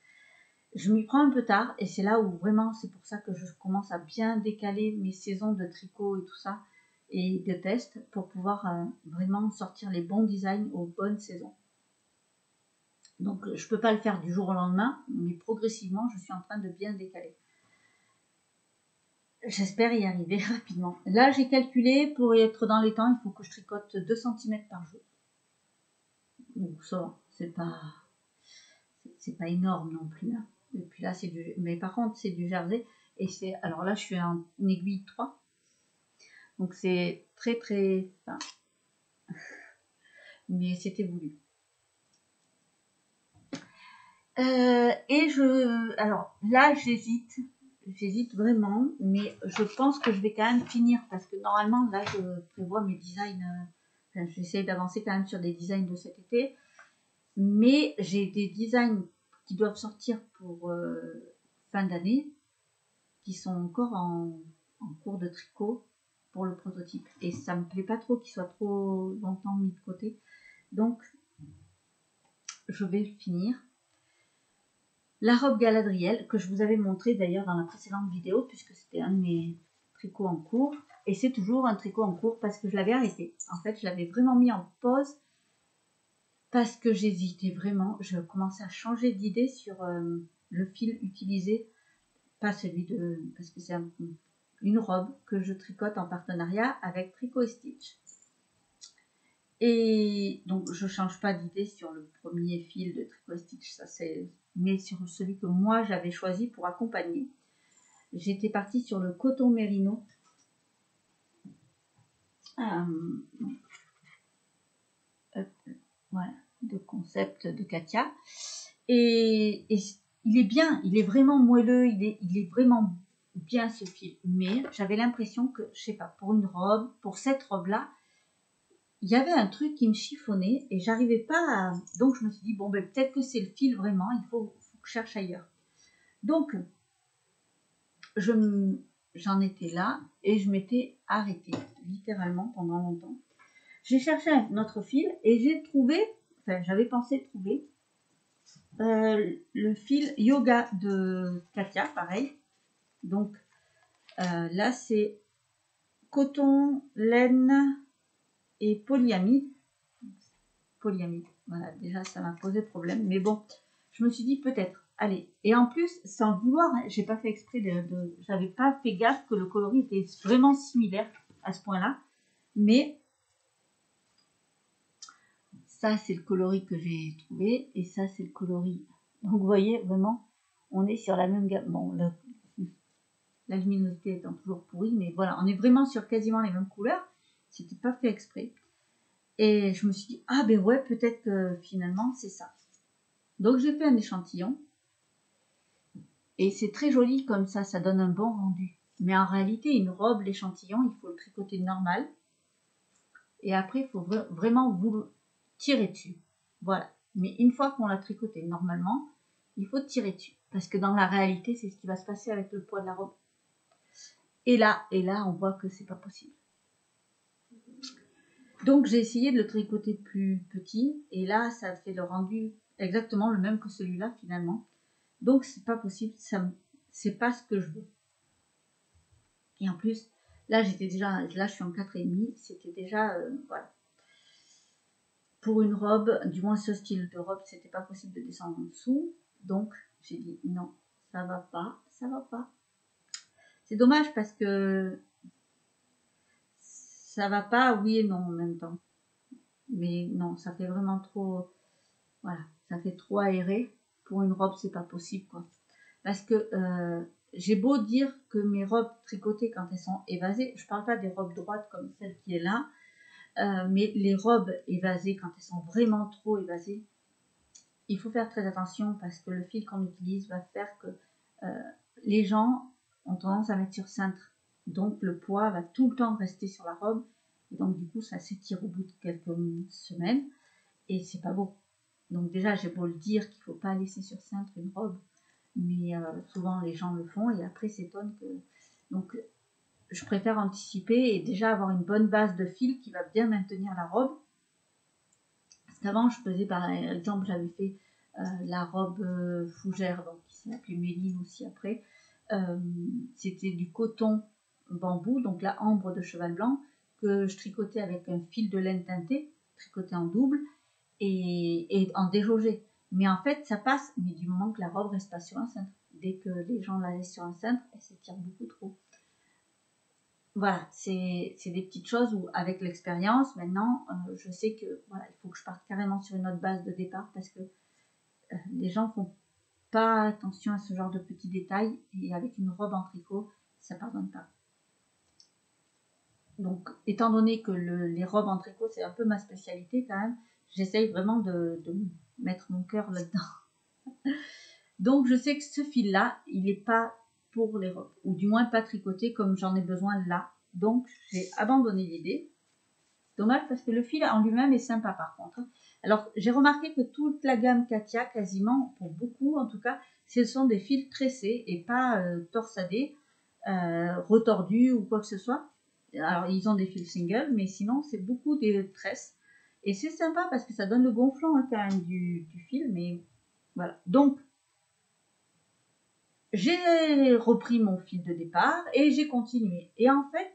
Je m'y prends un peu tard, et c'est là où vraiment, c'est pour ça que je commence à bien décaler mes saisons de tricot et tout ça, et de test, pour pouvoir vraiment sortir les bons designs aux bonnes saisons. Donc, je ne peux pas le faire du jour au lendemain, mais progressivement, je suis en train de bien décaler. J'espère y arriver rapidement. Là, j'ai calculé, pour être dans les temps, il faut que je tricote 2 cm par jour. Donc ça, c'est pas énorme non plus. Hein. Et puis là, c'est du... Mais par contre, c'est du jersey. Et c'est... Alors là, je suis en aiguille 3. Donc c'est très très fin. Mais c'était voulu. Alors là, j'hésite vraiment, mais je pense que je vais quand même finir parce que normalement, là, je prévois mes designs. Enfin, j'essaie d'avancer quand même sur des designs de cet été, mais j'ai des designs qui doivent sortir pour fin d'année, qui sont encore en cours de tricot pour le prototype. Et ça me plaît pas trop qu'ils soient trop longtemps mis de côté. Donc, je vais le finir. La robe Galadriel, que je vous avais montré d'ailleurs dans la précédente vidéo, puisque c'était un de mes tricots en cours. Et c'est toujours un tricot en cours parce que je l'avais arrêté. En fait, je l'avais vraiment mis en pause parce que j'hésitais vraiment. Je commençais à changer d'idée sur le fil utilisé. Pas celui de... parce que c'est une robe que je tricote en partenariat avec Tricot et Stitch. Et donc, je ne change pas d'idée sur le premier fil de Tricot et Stitch, ça c'est... mais sur celui que moi j'avais choisi pour accompagner. J'étais partie sur le coton mérino. Voilà, de concept de Katia. Et il est bien, il est vraiment moelleux, il est vraiment bien ce fil. Mais j'avais l'impression que, je sais pas, pour une robe, pour cette robe-là, il y avait un truc qui me chiffonnait et j'arrivais pas à... Donc je me suis dit, bon, ben, peut-être que c'est le fil vraiment, il faut cherche ailleurs. Donc, j'en étais là et je m'étais arrêtée, littéralement, pendant longtemps. J'ai cherché un autre fil et j'ai trouvé, enfin, j'avais pensé trouver le fil yoga de Katia, pareil. Donc, là, c'est coton, laine et polyamide. Polyamide, voilà, déjà, ça m'a posé problème. Mais bon, je me suis dit peut-être. Allez, et en plus, sans vouloir, hein, j'ai pas fait exprès j'avais pas fait gaffe que le coloris était vraiment similaire à ce point-là. Mais ça, c'est le coloris que j'ai trouvé et ça, c'est le coloris. Donc, vous voyez, vraiment, on est sur la même gamme. Bon, la luminosité étant toujours pourrie, mais voilà, on est vraiment sur quasiment les mêmes couleurs. C'était pas fait exprès. Et je me suis dit, ah ben ouais, peut-être que finalement, c'est ça. Donc, j'ai fait un échantillon. Et c'est très joli comme ça donne un bon rendu. Mais en réalité, une robe, l'échantillon, il faut le tricoter normal. Et après, il faut vraiment vous tirer dessus. Voilà. Mais une fois qu'on l'a tricoté normalement, il faut tirer dessus. Parce que dans la réalité, c'est ce qui va se passer avec le poids de la robe. Et là, on voit que c'est pas possible. Donc, j'ai essayé de le tricoter plus petit. Et là, ça fait le rendu exactement le même que celui-là, finalement. Donc, c'est pas possible. C'est pas ce que je veux. Et en plus, là, je suis en 4,5. C'était déjà, voilà. Pour une robe, du moins ce style de robe, c'était pas possible de descendre en dessous. Donc, j'ai dit non, ça va pas, ça va pas. C'est dommage parce que ça va pas, oui et non en même temps. Mais non, ça fait vraiment trop, voilà, ça fait trop aéré. Pour une robe, c'est pas possible, quoi. Parce que j'ai beau dire que mes robes tricotées, quand elles sont évasées, je parle pas des robes droites comme celle qui est là, mais les robes évasées, quand elles sont vraiment trop évasées, il faut faire très attention parce que le fil qu'on utilise va faire que les gens ont tendance à mettre sur cintre. Donc le poids va tout le temps rester sur la robe. Et donc du coup, ça s'étire au bout de quelques semaines. Et c'est pas beau. Donc déjà, j'ai beau le dire qu'il ne faut pas laisser sur cintre une robe. Mais souvent, les gens le font et après s'étonnent que... Donc je préfère anticiper et déjà avoir une bonne base de fil qui va bien maintenir la robe. Parce qu'avant, je faisais par exemple, j'avais fait la robe fougère, donc qui s'est appelée Méline aussi après. C'était du coton bambou, donc la ambre de cheval blanc, que je tricotais avec un fil de laine teintée, tricoté en double et en déjaugé. Mais en fait, ça passe, mais du moment que la robe reste pas sur un cintre. Dès que les gens la laissent sur un cintre, elle s'étire beaucoup trop. Voilà, c'est des petites choses où, avec l'expérience, maintenant, je sais que voilà, il faut que je parte carrément sur une autre base de départ parce que les gens font pas attention à ce genre de petits détails et avec une robe en tricot, ça pardonne pas. Donc, étant donné que les robes en tricot, c'est un peu ma spécialité quand même, j'essaye vraiment de mettre mon cœur là-dedans. Donc, je sais que ce fil-là, il n'est pas pour les robes, ou du moins pas tricoté comme j'en ai besoin là. Donc, j'ai abandonné l'idée. Dommage parce que le fil en lui-même est sympa par contre. Alors, j'ai remarqué que toute la gamme Katia, quasiment, pour beaucoup en tout cas, ce sont des fils tressés et pas torsadés, retordus ou quoi que ce soit. Alors, ils ont des fils single, mais sinon, c'est beaucoup des tresses. Et c'est sympa parce que ça donne le gonflant hein, quand même du fil, mais voilà. Donc, j'ai repris mon fil de départ et j'ai continué. Et en fait,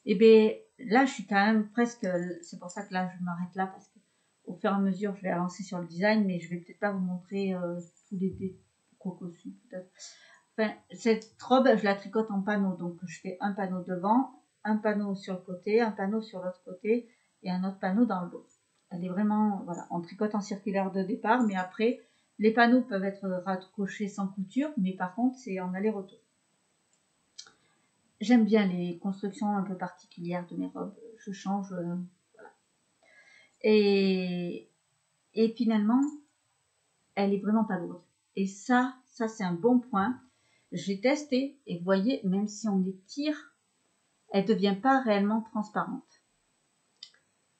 eh bien, là, je suis quand même presque... C'est pour ça que là, je m'arrête là parce que au fur et à mesure, je vais avancer sur le design, mais je vais peut-être pas vous montrer tous les cocos peut-être. Enfin, cette robe, je la tricote en panneaux. Donc, je fais un panneau devant, un panneau sur le côté, un panneau sur l'autre côté et un autre panneau dans le dos. Elle est vraiment... Voilà, on tricote en circulaire de départ, mais après, les panneaux peuvent être raccrochés sans couture, mais par contre, c'est en aller-retour. J'aime bien les constructions un peu particulières de mes robes. Je change. Voilà. Et finalement, elle est vraiment pas lourde. Et ça c'est un bon point. J'ai testé et vous voyez, même si on étire, elle ne devient pas réellement transparente.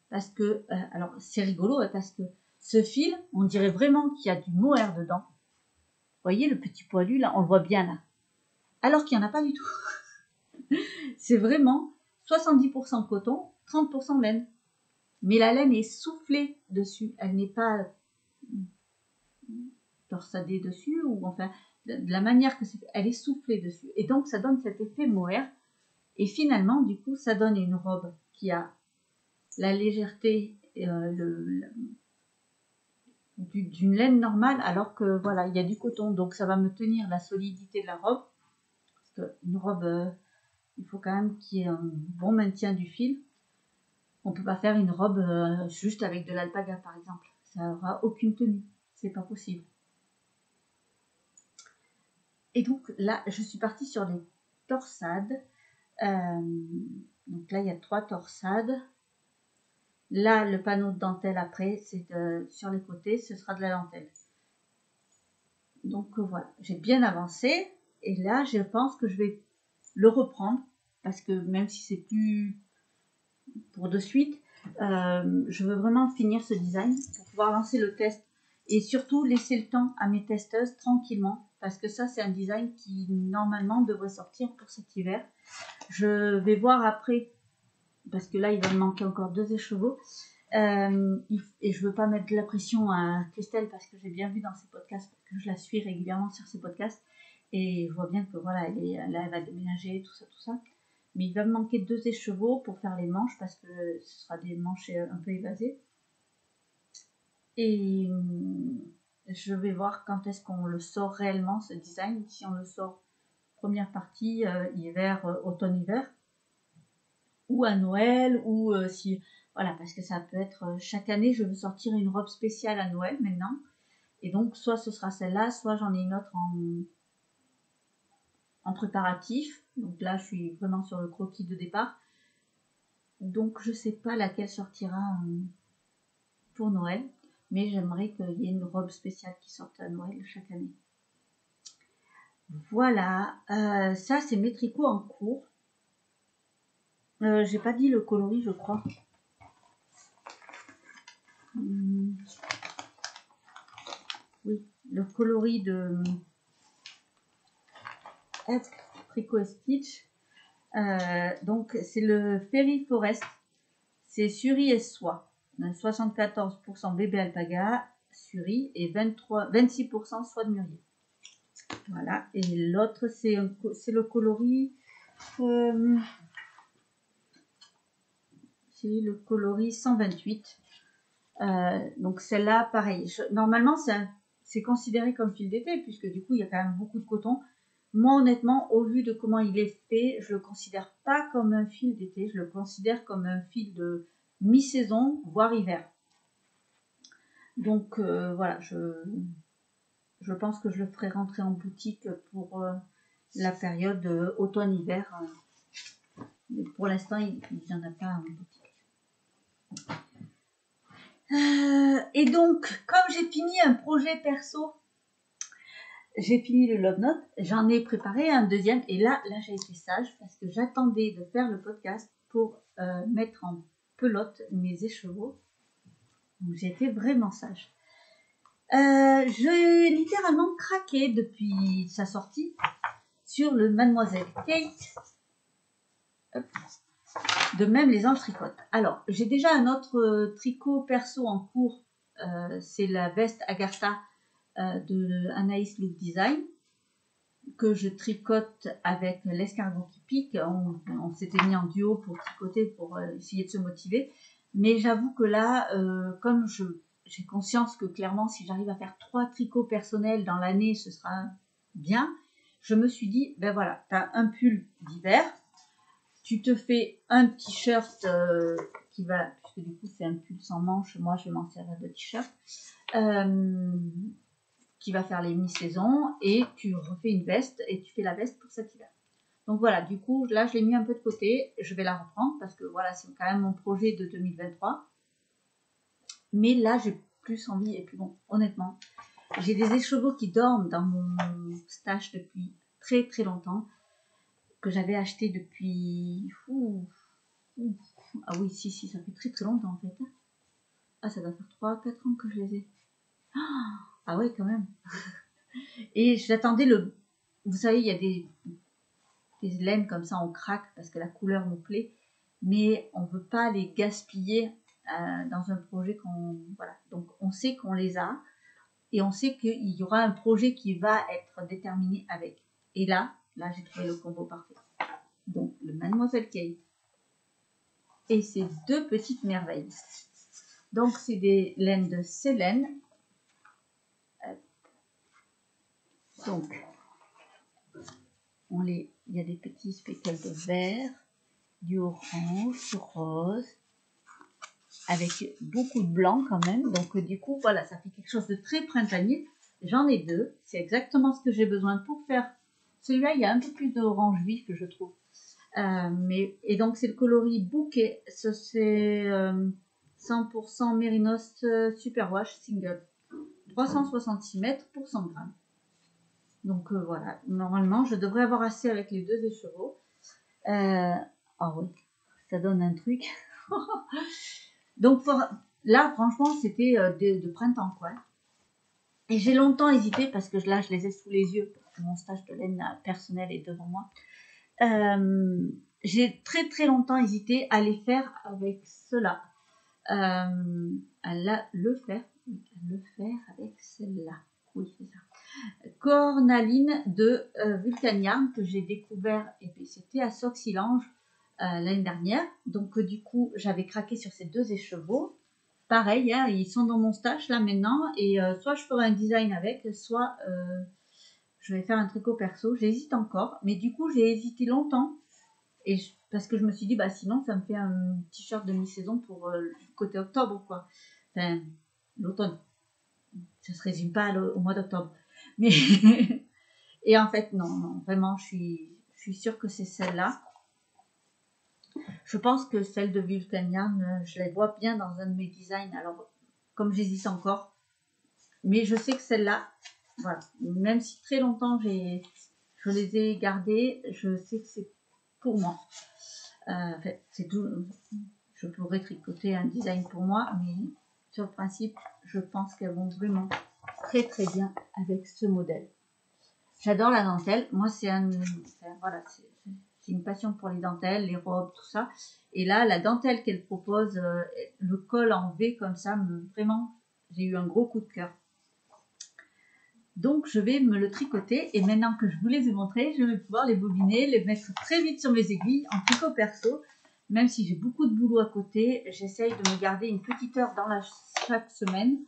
Parce que, alors c'est rigolo, parce que ce fil, on dirait vraiment qu'il y a du mohair dedans. voyez le petit poilu là, on le voit bien là. Alors qu'il n'y en a pas du tout. C'est vraiment 70% coton, 30% laine. Mais la laine est soufflée dessus, elle n'est pas torsadée dessus, ou enfin, de la manière que c'est, elle est soufflée dessus. Et donc, ça donne cet effet mohair. Et finalement, du coup, ça donne une robe qui a la légèreté d'une laine normale, alors que voilà, il y a du coton. Donc, ça va me tenir la solidité de la robe. Parce qu'une robe, il faut quand même qu'il y ait un bon maintien du fil. On ne peut pas faire une robe juste avec de l'alpaga, par exemple. Ça n'aura aucune tenue. C'est pas possible. Et donc là, je suis partie sur les torsades. Donc là, il y a 3 torsades. Là, le panneau de dentelle après, c'est sur les côtés, ce sera de la dentelle. Donc voilà, j'ai bien avancé. Et là, je pense que je vais le reprendre. Parce que même si c'est plus pour de suite, je veux vraiment finir ce design pour pouvoir lancer le test. Et surtout, laisser le temps à mes testeuses tranquillement. Parce que ça, c'est un design qui, normalement, devrait sortir pour cet hiver. Je vais voir après, parce que là, il va me manquer encore 2 écheveaux. Et je veux pas mettre de la pression à Christelle, parce que j'ai bien vu dans ses podcasts, parce que je la suis régulièrement sur ses podcasts. Et je vois bien que voilà, elle va déménager, tout ça. Mais il va me manquer 2 écheveaux pour faire les manches, parce que ce sera des manches un peu évasées. Et je vais voir quand est-ce qu'on le sort réellement, ce design. Si on le sort première partie, hiver, automne-hiver, ou à Noël, ou si... Voilà, parce que ça peut être... chaque année, je veux sortir une robe spéciale à Noël maintenant. Et donc, soit ce sera celle-là, soit j'en ai une autre en préparatif. Donc là, je suis vraiment sur le croquis de départ. Donc, je ne sais pas laquelle sortira pour Noël. Mais j'aimerais qu'il y ait une robe spéciale qui sorte à Noël chaque année. Voilà, ça c'est mes tricots en cours. J'ai pas dit le coloris, je crois. Oui, le coloris de Tricot Stitch. Donc c'est le Fairy Forest. C'est Suri et soie. 74% bébé alpaga, Suri, et 26% soie de mûrier. Voilà, et l'autre c'est le coloris... c'est le coloris 128. Donc celle-là, pareil. Normalement, c'est considéré comme fil d'été, puisque du coup, il y a quand même beaucoup de coton. Moi, honnêtement, au vu de comment il est fait, je le considère pas comme un fil d'été. Je le considère comme un fil de mi-saison, voire hiver. Donc voilà, je pense que je le ferai rentrer en boutique pour la période automne-hiver. Mais pour l'instant, il n'y en a pas en boutique. Et donc, comme j'ai fini un projet perso, j'ai fini le Love Note, j'en ai préparé un deuxième, et là j'ai été sage, parce que j'attendais de faire le podcast pour mettre en pelote mes écheveaux. Donc j'ai été vraiment sage. J'ai littéralement craqué depuis sa sortie sur le Mademoiselle Kate. Hop. De même, les anges tricotent. Alors, j'ai déjà un autre tricot perso en cours. C'est la veste Agartha de Anaïs Look Design, que je tricote avec l'escargot qui pique. On s'était mis en duo pour tricoter, pour essayer de se motiver. Mais j'avoue que là, comme j'ai conscience que clairement, si j'arrive à faire 3 tricots personnels dans l'année, ce sera bien. Je me suis dit, ben voilà, tu as un pull d'hiver, tu te fais un t-shirt qui va, puisque du coup c'est un pull sans manches, moi je vais m'en servir de t-shirt, qui va faire les mi-saisons, et tu refais une veste et tu fais la veste pour cet hiver. Donc voilà, du coup là je l'ai mis un peu de côté, je vais la reprendre parce que voilà, c'est quand même mon projet de 2023. Mais là j'ai plus envie, et puis bon, honnêtement, j'ai des écheveaux qui dorment dans mon stash depuis très très longtemps, que j'avais acheté depuis... Ah oui, si, ça fait très très longtemps en fait. Ah, ça doit faire 3-4 ans que je les ai. Ah ouais, quand même. Et j'attendais le... Vous savez, il y a des laines comme ça, on craque parce que la couleur nous plaît, mais on ne veut pas les gaspiller dans un projet qu'on... Voilà. Donc on sait qu'on les a et on sait qu'il y aura un projet qui va être déterminé avec. Et là j'ai trouvé le combo parfait. Donc le Mademoiselle Kate et ces deux petites merveilles. Donc c'est des laines de Célène. Donc il y a des petits speckles de vert, du orange, du rose, avec beaucoup de blanc quand même. Donc du coup, voilà, ça fait quelque chose de très printanier. J'en ai deux. C'est exactement ce que j'ai besoin pour faire. Celui-là, il y a un peu plus d'orange vif, je trouve. Et donc, c'est le coloris bouquet. C'est 100% Mérinos Superwash Single. 366 mètres pour 100 grammes. Donc voilà, normalement, je devrais avoir assez avec les deux écheveaux. Ah oui, ça donne un truc. Donc là, franchement, c'était de printemps, quoi. Et j'ai longtemps hésité parce que là, je les ai sous les yeux. Parce que mon stage de laine personnel est devant moi. J'ai très très longtemps hésité à les faire avec cela. À le faire avec celle-là. Oui, c'est ça. Cornaline de Vulcaniarn que j'ai découvert, et puis c'était à Soxilange l'année dernière. Donc du coup, j'avais craqué sur ces deux écheveaux. Pareil, hein, ils sont dans mon stash là maintenant, et soit je ferai un design avec, soit je vais faire un tricot perso. J'hésite encore, mais du coup j'ai hésité longtemps, parce que je me suis dit, bah sinon ça me fait un t-shirt de mi-saison pour côté octobre, quoi. Enfin, l'automne. Ça se résume pas au mois d'octobre. Mais et en fait, non, vraiment, je suis sûre que c'est celle-là. Je pense que celle de Vulcanian, je la vois bien dans un de mes designs. Alors, comme j'hésite encore, mais je sais que celle-là, voilà, même si très longtemps je les ai gardées, je sais que c'est pour moi. En fait, c'est tout. Je pourrais tricoter un design pour moi, mais sur le principe, je pense qu'elles vont vraiment très très bien avec ce modèle. J'adore la dentelle. Moi, voilà, c'est une passion pour les dentelles, les robes, tout ça. Et là, la dentelle qu'elle propose, le col en V comme ça, vraiment, j'ai eu un gros coup de cœur. Donc, je vais me le tricoter. Et maintenant que je vous les ai montrés, je vais pouvoir les bobiner, les mettre très vite sur mes aiguilles en tricot perso. Même si j'ai beaucoup de boulot à côté, j'essaye de me garder une petite heure chaque semaine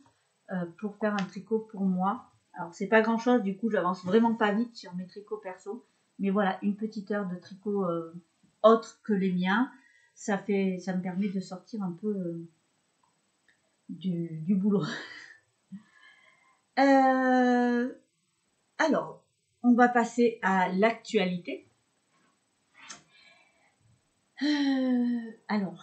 pour faire un tricot pour moi. Alors, c'est pas grand chose, du coup, j'avance vraiment pas vite sur mes tricots perso. Mais voilà, une petite heure de tricot autre que les miens, ça me permet de sortir un peu du boulot. Alors, on va passer à l'actualité. Alors,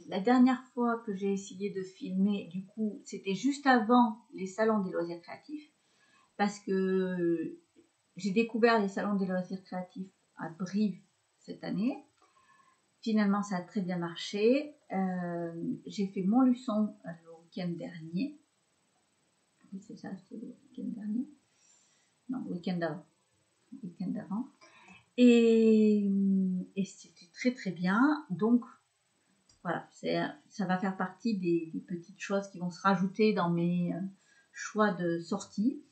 la dernière fois que j'ai essayé de filmer, du coup, c'était juste avant les salons des loisirs créatifs, parce que j'ai découvert les salons des loisirs créatifs à Brive cette année. Finalement, ça a très bien marché. J'ai fait Montluçon le week-end dernier. Oui, c'est ça, c'était le week-end dernier. Non, le week-end d'avant. Week-end d'avant. Et c'était très très bien. Donc, voilà, ça va faire partie des petites choses qui vont se rajouter dans mes choix de sortie.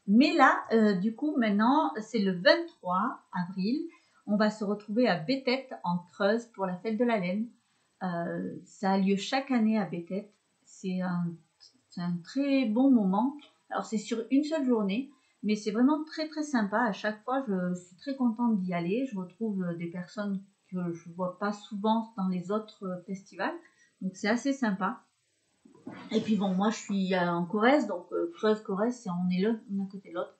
Mais là, du coup, maintenant, c'est le 23 avril. On va se retrouver à Béthette, en Creuse, pour la fête de la laine. Ça a lieu chaque année à Béthette. C'est un très bon moment. Alors, c'est sur une seule journée, mais c'est vraiment très, très sympa. À chaque fois, je suis très contente d'y aller. Je retrouve des personnes que je ne vois pas souvent dans les autres festivals. Donc, c'est assez sympa. Et puis bon, moi je suis en Corrèze, donc Creuse-Corrèze, on est l'un à côté de l'autre.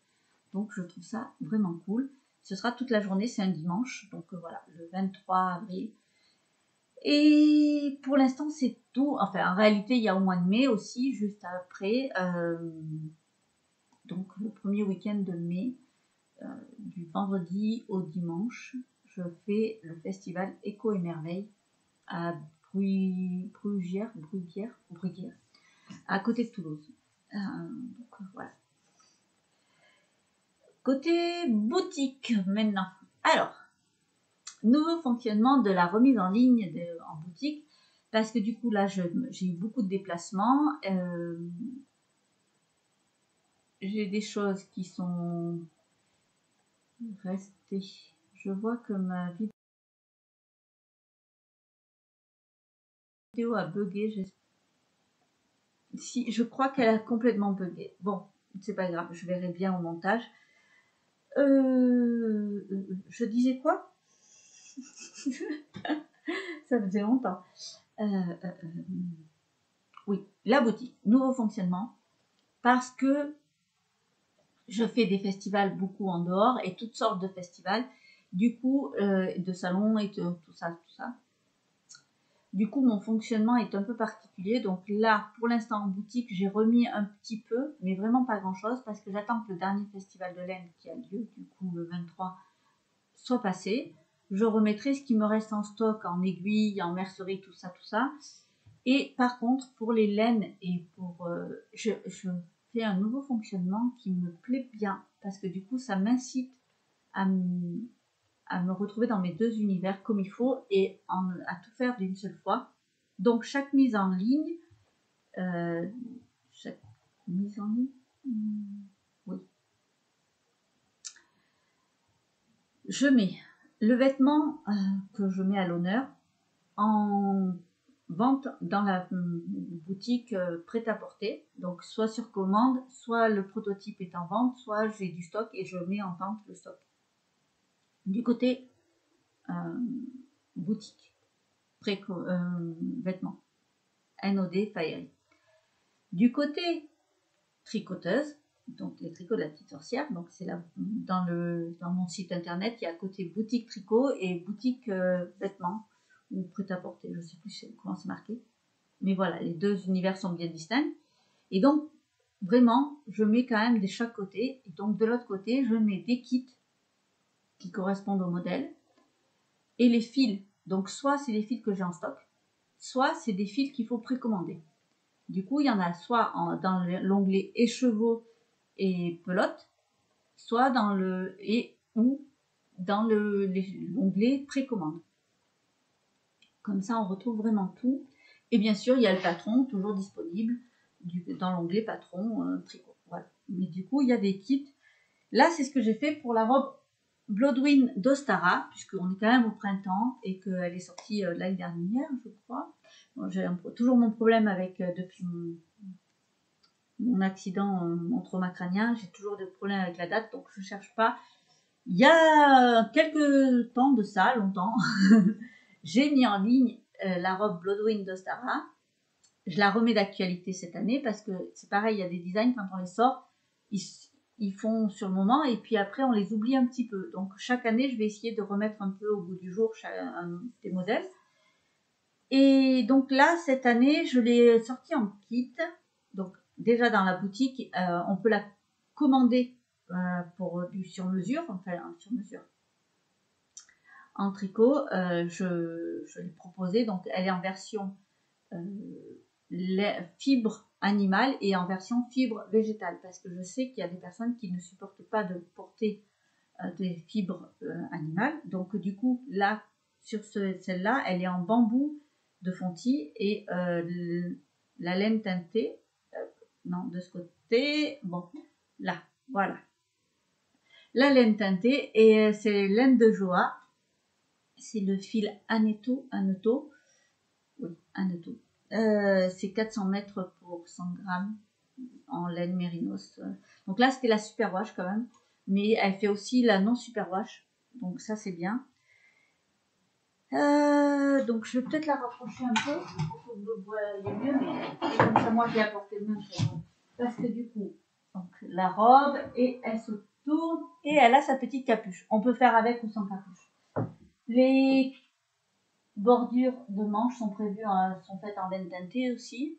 Donc je trouve ça vraiment cool. Ce sera toute la journée, c'est un dimanche, donc voilà, le 23 avril. Et pour l'instant, c'est tout. Enfin, en réalité, il y a au mois de mai aussi, juste après. Donc le premier week-end de mai, du vendredi au dimanche, je fais le festival Écho et Merveille à Bruguière, à côté de Toulouse. Donc voilà. Côté boutique maintenant. Alors, nouveau fonctionnement de la remise en ligne en boutique, parce que du coup là j'ai eu beaucoup de déplacements. J'ai des choses qui sont restées. Je vois que ma vidéo a bugué. Si, je crois qu'elle a complètement bugué. Bon, c'est pas grave, je verrai bien au montage. Je disais quoi? Ça faisait longtemps. Oui, la boutique, nouveau fonctionnement, parce que je fais des festivals beaucoup en dehors et toutes sortes de festivals, du coup, de salons et tout ça. Du coup, mon fonctionnement est un peu particulier. Donc là, pour l'instant, en boutique, j'ai remis un petit peu, mais vraiment pas grand-chose, parce que j'attends que le dernier festival de laine qui a lieu, du coup, le 23, soit passé. Je remettrai ce qui me reste en stock, en aiguille, en mercerie, tout ça. Et par contre, pour les laines et pour... je fais un nouveau fonctionnement qui me plaît bien, parce que du coup, ça m'incite à me retrouver dans mes deux univers comme il faut et à tout faire d'une seule fois. Donc chaque mise en ligne, oui, je mets le vêtement que je mets à l'honneur en vente dans la boutique prêt-à-porter, donc soit sur commande, soit le prototype est en vente, soit j'ai du stock et je mets en vente le stock. Du côté boutique, vêtements, NOD Fiery. Du côté tricoteuse, donc les tricots de la petite sorcière, donc c'est là dans mon site internet, il y a à côté boutique tricot et boutique vêtements ou prêt-à-porter, je ne sais plus comment c'est marqué. Mais voilà, les deux univers sont bien distincts. Et donc, vraiment, je mets quand même de chaque côté. Et donc, de l'autre côté, je mets des kits qui correspondent au modèle. Et les fils. Donc, soit c'est les fils que j'ai en stock, soit c'est des fils qu'il faut précommander. Du coup, il y en a soit dans l'onglet écheveau et pelote, soit dans l'onglet précommande. Comme ça, on retrouve vraiment tout. Et bien sûr, il y a le patron, toujours disponible dans l'onglet patron tricot. Voilà. Mais du coup, il y a des kits. Là, c'est ce que j'ai fait pour la robe Bloodwind d'Ostara, puisqu'on est quand même au printemps et qu'elle est sortie l'année dernière, je crois. Bon, j'ai toujours mon problème avec, depuis mon accident, mon trauma crânien, j'ai toujours des problèmes avec la date, donc je ne cherche pas. Il y a quelques temps de ça, longtemps, j'ai mis en ligne la robe Bloodwind d'Ostara. Je la remets d'actualité cette année parce que c'est pareil, il y a des designs, quand on les sort, ils font sur le moment et puis après on les oublie un petit peu. Donc chaque année, je vais essayer de remettre un peu au goût du jour des modèles. Et donc là, cette année, je l'ai sortie en kit. Donc déjà dans la boutique, on peut la commander pour du sur-mesure, enfin sur mesure. En tricot, je l'ai proposé, donc elle est en version fibre animale et en version fibre végétale, parce que je sais qu'il y a des personnes qui ne supportent pas de porter des fibres animales. Donc du coup, là, sur celle-là, elle est en bambou de Fonty et la laine teintée, non, de ce côté, bon, là, voilà. La laine teintée, et c'est laine de Joa. C'est le fil Aneto, oui, Aneto. C'est 400 mètres pour 100 grammes en laine mérinos. Donc là, c'était la superwash quand même, mais elle fait aussi la non superwash, donc ça c'est bien. Donc je vais peut-être la rapprocher un peu pour que vous le voyez mieux, mais comme ça moi je l'ai apporté le même parce que du coup, donc la robe et elle se tourne et elle a sa petite capuche. On peut faire avec ou sans capuche. Les bordures de manches sont prévues, sont faites en laine teintée aussi.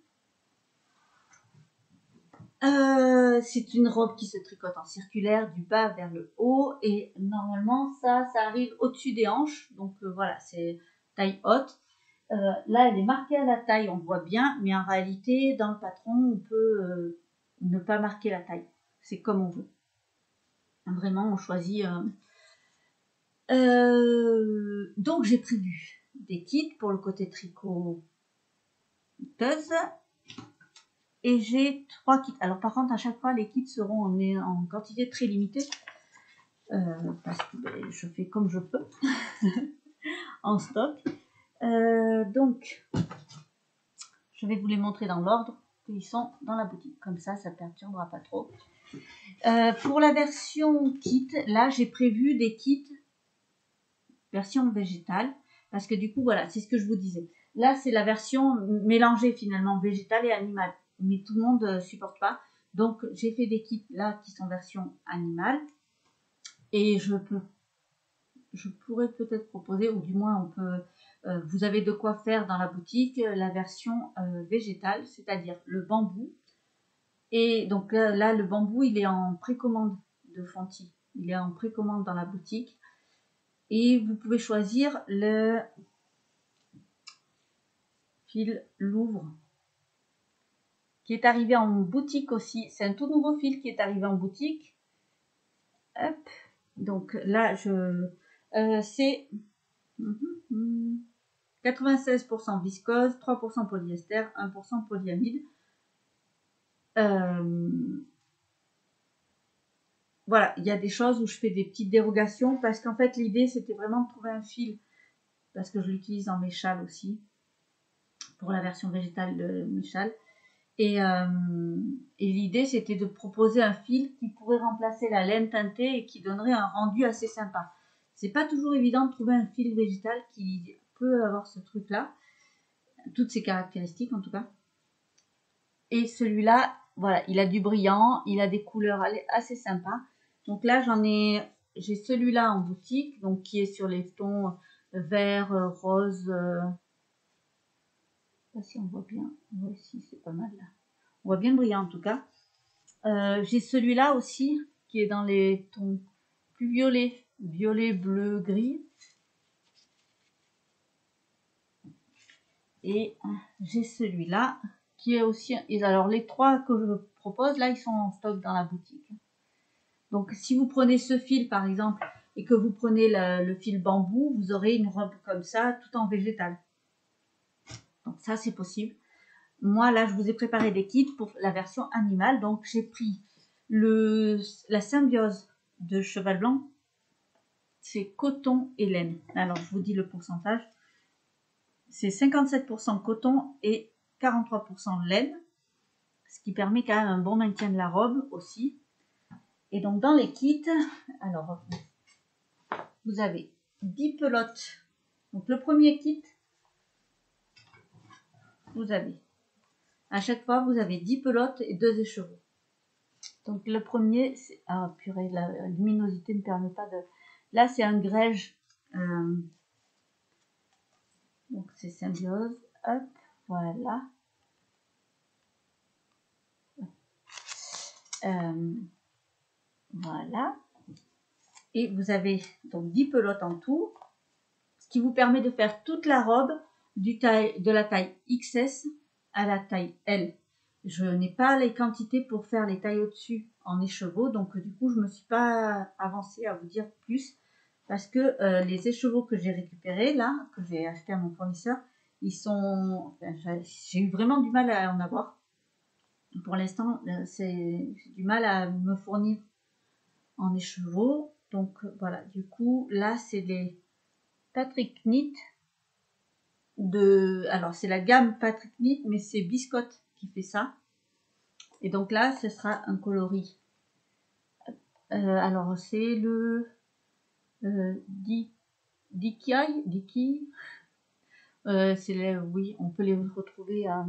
C'est une robe qui se tricote en circulaire du bas vers le haut et normalement ça arrive au-dessus des hanches, donc voilà, c'est taille haute. Là elle est marquée à la taille, on voit bien, mais en réalité dans le patron on peut ne pas marquer la taille, c'est comme on veut. Vraiment, on choisit. Donc, j'ai prévu des kits pour le côté tricoteuse. Et j'ai 3 kits. Alors, par contre, à chaque fois, les kits seront en quantité très limitée. Parce que je fais comme je peux en stock. Donc, je vais vous les montrer dans l'ordre qu'ils sont dans la boutique. Comme ça, ça ne perturbera pas trop. Pour la version kit, là, j'ai prévu des kits version végétale. Parce que du coup, voilà, c'est ce que je vous disais. Là, c'est la version mélangée finalement végétale et animale. Mais tout le monde ne supporte pas. Donc, j'ai fait des kits là qui sont version animale. Et je pourrais peut-être proposer, ou du moins on peut, vous avez de quoi faire dans la boutique, la version végétale, c'est-à-dire le bambou. Et donc là, le bambou, il est en précommande de Fonty. Il est en précommande dans la boutique. Et vous pouvez choisir le fil Louvre, qui est arrivé en boutique aussi. C'est un tout nouveau fil qui est arrivé en boutique. Hop. Donc là, c'est 96% viscose, 3% polyester, 1% polyamide. Voilà, il y a des choses où je fais des petites dérogations parce qu'en fait l'idée c'était vraiment de trouver un fil, parce que je l'utilise en méchal aussi pour la version végétale de méchal, et l'idée c'était de proposer un fil qui pourrait remplacer la laine teintée et qui donnerait un rendu assez sympa. C'est pas toujours évident de trouver un fil végétal qui peut avoir ce truc là, toutes ces caractéristiques en tout cas. Et celui-là, voilà, il a du brillant, il a des couleurs assez sympas. Donc là, j'ai celui-là en boutique, donc qui est sur les tons vert, rose. Je sais pas si on voit bien. Oui, si, c'est pas mal là. On voit bien le brillant en tout cas. J'ai celui-là aussi qui est dans les tons plus violets, violet, bleu, gris. Et j'ai celui-là qui est aussi. Alors les 3 que je propose là, ils sont en stock dans la boutique. Donc, si vous prenez ce fil, par exemple, et que vous prenez le fil bambou, vous aurez une robe comme ça, tout en végétal. Donc, ça, c'est possible. Moi, là, je vous ai préparé des kits pour la version animale. Donc, j'ai pris la symbiose de cheval blanc. C'est coton et laine. Alors, je vous dis le pourcentage. C'est 57% coton et 43% laine. Ce qui permet quand même un bon maintien de la robe aussi. Et donc, dans les kits, alors, vous avez 10 pelotes. Donc le premier kit, à chaque fois, vous avez 10 pelotes et 2 écheveaux. Donc le premier, c'est... Ah purée, la luminosité ne me permet pas de... Là, c'est un grège. Donc c'est symbiose. Hop, voilà. Voilà. Et vous avez donc 10 pelotes en tout, ce qui vous permet de faire toute la robe de la taille XS à la taille L. Je n'ai pas les quantités pour faire les tailles au-dessus en écheveau, donc du coup je me suis pas avancée à vous dire plus, parce que les écheveaux que j'ai récupérés là, que j'ai acheté à mon fournisseur, ils sont, enfin, j'ai eu vraiment du mal à en avoir. Pour l'instant, j'ai du mal à me fournir en écheveau, donc voilà. Du coup, là c'est les Patrick Knit alors c'est la gamme Patrick Knit, mais c'est Biscotte qui fait ça. Et donc là, ce sera un coloris. Alors c'est le Diki. Oui, on peut les retrouver à.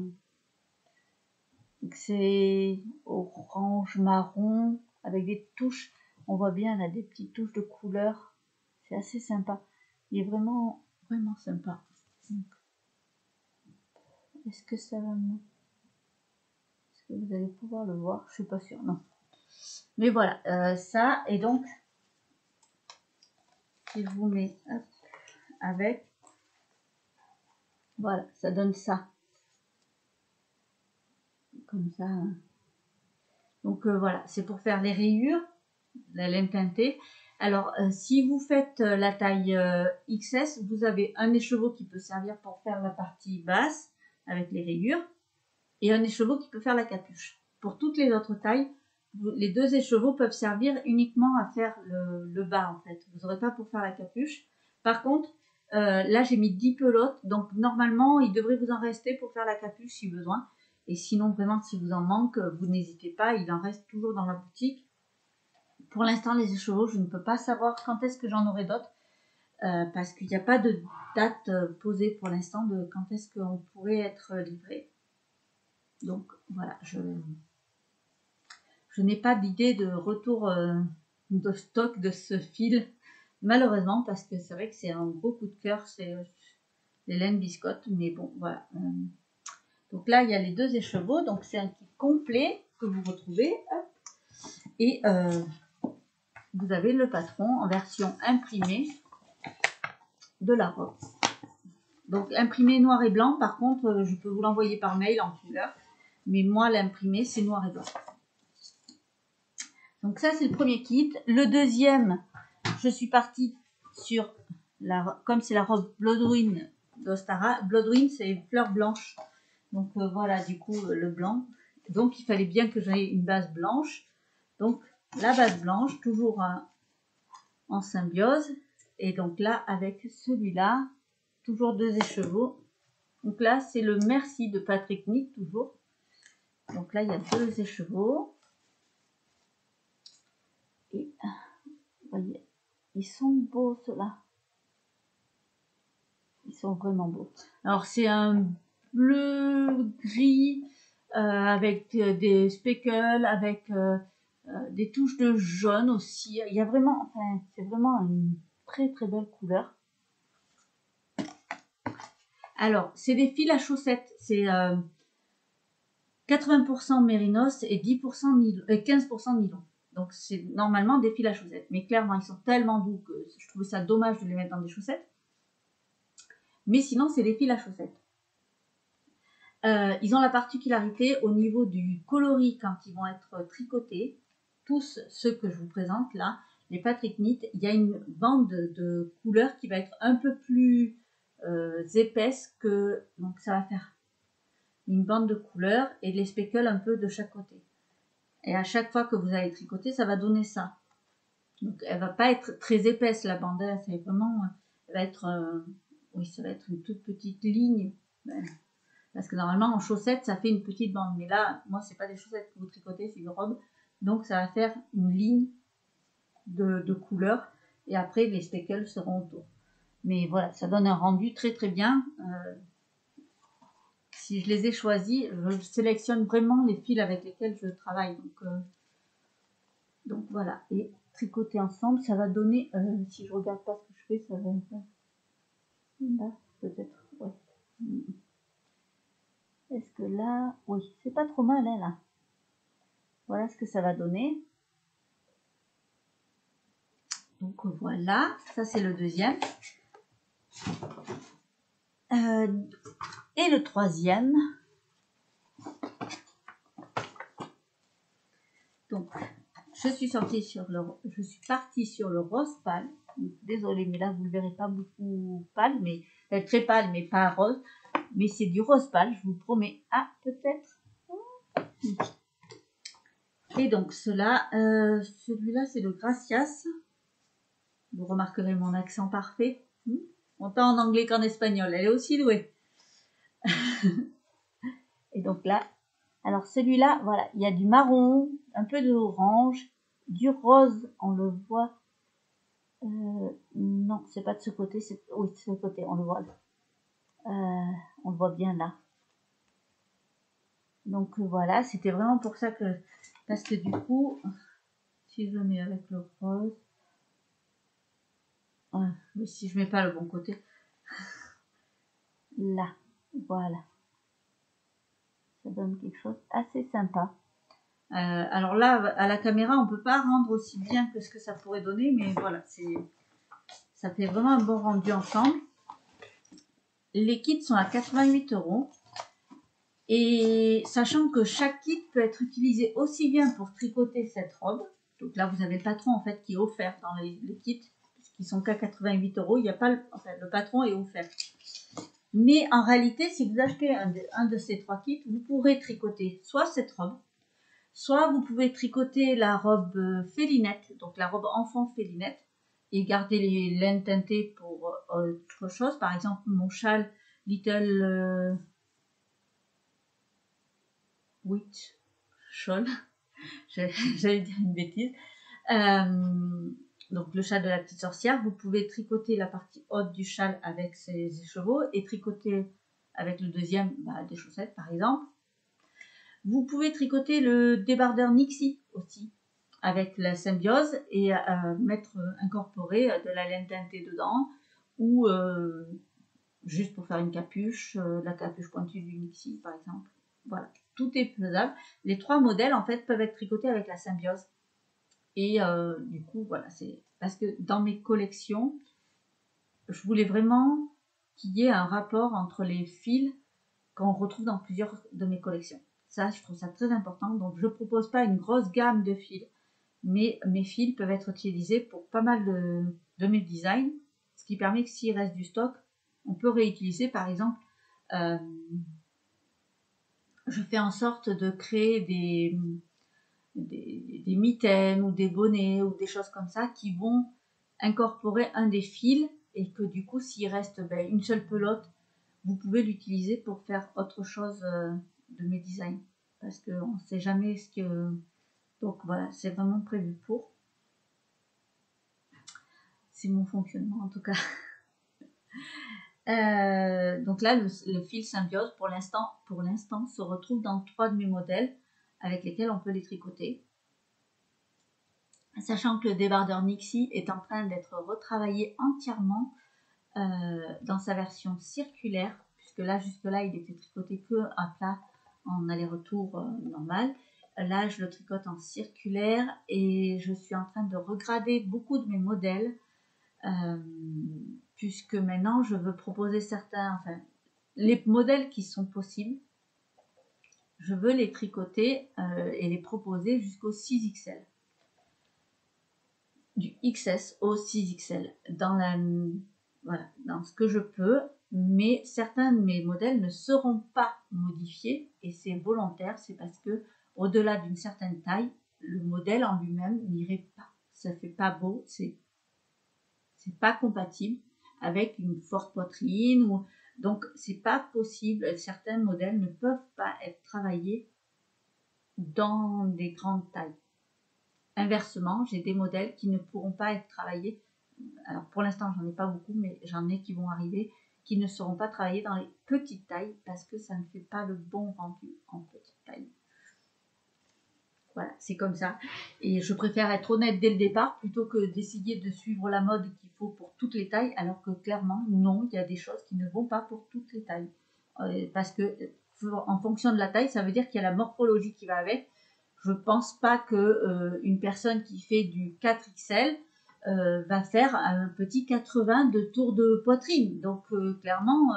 C'est orange marron avec des touches. On voit bien là des petites touches de couleur. C'est assez sympa. Il est vraiment vraiment sympa. Est-ce que ça va me... Est-ce que vous allez pouvoir le voir? Je suis pas sûre. Non. Mais voilà, ça, et donc, si je vous mets hop, avec, voilà, ça donne ça. Comme ça. Hein. Donc voilà, c'est pour faire les rayures. la laine teintée. Alors, si vous faites la taille XS, vous avez un écheveau qui peut servir pour faire la partie basse avec les rayures et un écheveau qui peut faire la capuche. Pour toutes les autres tailles, les deux écheveaux peuvent servir uniquement à faire le bas en fait. Vous n'aurez pas pour faire la capuche. Par contre, là j'ai mis 10 pelotes, donc normalement il devrait vous en rester pour faire la capuche si besoin. Et sinon vraiment si vous en manque, vous n'hésitez pas, il en reste toujours dans la boutique. Pour l'instant les écheveaux, je ne peux pas savoir quand est-ce que j'en aurai d'autres. Parce qu'il n'y a pas de date posée pour l'instant de quand est-ce qu'on pourrait être livré. Donc voilà, je n'ai pas d'idée de retour de stock de ce fil, malheureusement, parce que c'est vrai que c'est un gros coup de cœur, c'est les laines biscottes, mais bon, voilà. Donc là, il y a les deux écheveaux, donc c'est un kit complet que vous retrouvez. Hop, et vous avez le patron en version imprimée de la robe. Donc imprimé noir et blanc, par contre, je peux vous l'envoyer par mail en couleur, mais moi, l'imprimé, c'est noir et blanc. Donc ça, c'est le premier kit. Le deuxième, je suis partie sur, comme c'est la robe Bloodwing d'Ostara. Bloodwing, c'est fleurs blanches. Donc voilà, du coup, le blanc. Donc il fallait bien que j'aie une base blanche. Donc la base blanche, toujours en symbiose. Et donc là, avec celui-là, toujours deux écheveaux. Donc là, c'est le Merci de Patrick Nick, toujours. Donc là, il y a deux écheveaux. Et vous voyez, ils sont beaux, ceux-là. Ils sont vraiment beaux. Alors, c'est un bleu-gris avec des speckles, avec des touches de jaune aussi. Il y a vraiment, enfin, c'est vraiment une très très belle couleur. Alors, c'est des fils à chaussettes. C'est 80% mérinos et 10% nylon, 15% nylon. Donc, c'est normalement des fils à chaussettes. Mais clairement, ils sont tellement doux que je trouvais ça dommage de les mettre dans des chaussettes. Mais sinon, c'est des fils à chaussettes. Ils ont la particularité au niveau du coloris quand ils vont être tricotés. Tous ceux que je vous présente là, les Patrick Knit, il y a une bande de couleur qui va être un peu plus épaisse que... Donc, ça va faire une bande de couleurs et les speckles un peu de chaque côté. Et à chaque fois que vous allez tricoter, ça va donner ça. Donc, elle va pas être très épaisse, la bande. C'est vraiment... Elle va être... oui, ça va être une toute petite ligne. Parce que normalement, en chaussettes, ça fait une petite bande. Mais là, moi, c'est pas des chaussettes que vous tricotez, c'est une robe. Donc, ça va faire une ligne de couleur. Et après, les speckles seront autour. Mais voilà, ça donne un rendu très, très bien. Si je les ai choisis, je sélectionne vraiment les fils avec lesquels je travaille. Donc voilà, et tricoter ensemble, ça va donner, si je regarde pas ce que je fais, ça va être là, peut-être, ouais. Est-ce que là, oui, c'est pas trop mal, hein, là. Voilà ce que ça va donner. Donc voilà, ça c'est le deuxième. Et le troisième. Donc, je suis partie sur le rose pâle. Désolée, mais là vous ne le verrez pas beaucoup pâle, mais très pâle, mais pas rose. Mais c'est du rose pâle, je vous promets. Ah, peut-être. Et donc celui-là c'est le Gracias. Vous remarquerez mon accent parfait. Autant en anglais qu'en espagnol. Elle est aussi douée. Et donc là, alors celui-là, voilà, il y a du marron, un peu d'orange, du rose, on le voit. Non, c'est pas de ce côté, oui, de ce côté, on le voit. On le voit bien là. Donc voilà, c'était vraiment pour ça que, parce que du coup, si je mets avec le rose, mais si je mets pas le bon côté, là, voilà, ça donne quelque chose assez sympa. Alors là, à la caméra, on peut pas rendre aussi bien que ce que ça pourrait donner, mais voilà, ça fait vraiment un bon rendu ensemble. Les kits sont à 88 €. Et sachant que chaque kit peut être utilisé aussi bien pour tricoter cette robe, Donc là, vous avez le patron en fait qui est offert dans les kits, qui sont qu'à 88 €. Il n'y a pas le patron est offert. Mais en réalité, si vous achetez un de ces 3 kits, vous pourrez tricoter soit cette robe, soit vous pouvez tricoter la robe félinette, donc la robe enfant félinette, et garder les laines teintées pour autre chose. Par exemple, mon châle Little Witch Shawl, j'allais dire une bêtise. Donc le châle de la petite sorcière, vous pouvez tricoter la partie haute du châle avec ses écheveaux et tricoter avec le deuxième des chaussettes par exemple. Vous pouvez tricoter le débardeur Nixie aussi avec la symbiose et incorporer de la laine teintée dedans ou juste pour faire une capuche, la capuche pointue du Nixie par exemple. Voilà, tout est faisable. Les 3 modèles en fait peuvent être tricotés avec la symbiose. Et du coup, voilà, c'est parce que dans mes collections, je voulais vraiment qu'il y ait un rapport entre les fils qu'on retrouve dans plusieurs de mes collections. Ça, je trouve ça très important. Donc, je ne propose pas une grosse gamme de fils, mais mes fils peuvent être utilisés pour pas mal de mes designs, ce qui permet que s'il reste du stock, on peut réutiliser. Par exemple, je fais en sorte de créer des mitaines ou des bonnets ou des choses comme ça qui vont incorporer un des fils et que du coup s'il reste une seule pelote, vous pouvez l'utiliser pour faire autre chose de mes designs parce qu'on ne sait jamais ce que... Donc voilà, c'est vraiment prévu pour. C'est mon fonctionnement en tout cas. Donc là, le fil symbiose pour l'instant se retrouve dans 3 de mes modèles avec lesquels on peut les tricoter. Sachant que le débardeur Nixie est en train d'être retravaillé entièrement dans sa version circulaire, puisque là, jusque-là, il était tricoté que à plat en aller-retour normal. Là, je le tricote en circulaire et je suis en train de regrader beaucoup de mes modèles, puisque maintenant, je veux proposer les modèles qui sont possibles, je veux les tricoter et les proposer jusqu'au 6XL. Du XS au 6XL dans ce que je peux, mais certains de mes modèles ne seront pas modifiés et c'est volontaire, c'est parce que au-delà d'une certaine taille, le modèle en lui-même n'irait pas, ça fait pas beau, c'est pas compatible avec une forte poitrine donc c'est pas possible, certains modèles ne peuvent pas être travaillés dans des grandes tailles. Inversement, j'ai des modèles qui ne pourront pas être travaillés. Alors pour l'instant, j'en ai pas beaucoup, mais j'en ai qui vont arriver, qui ne seront pas travaillés dans les petites tailles parce que ça ne fait pas le bon rendu en petite taille. Voilà, c'est comme ça. Et je préfère être honnête dès le départ plutôt que d'essayer de suivre la mode qu'il faut pour toutes les tailles, alors que clairement, non, il y a des choses qui ne vont pas pour toutes les tailles. Parce que en fonction de la taille, ça veut dire qu'il y a la morphologie qui va avec. Je pense pas que une personne qui fait du 4XL va faire un petit 80 de tour de poitrine. Donc clairement,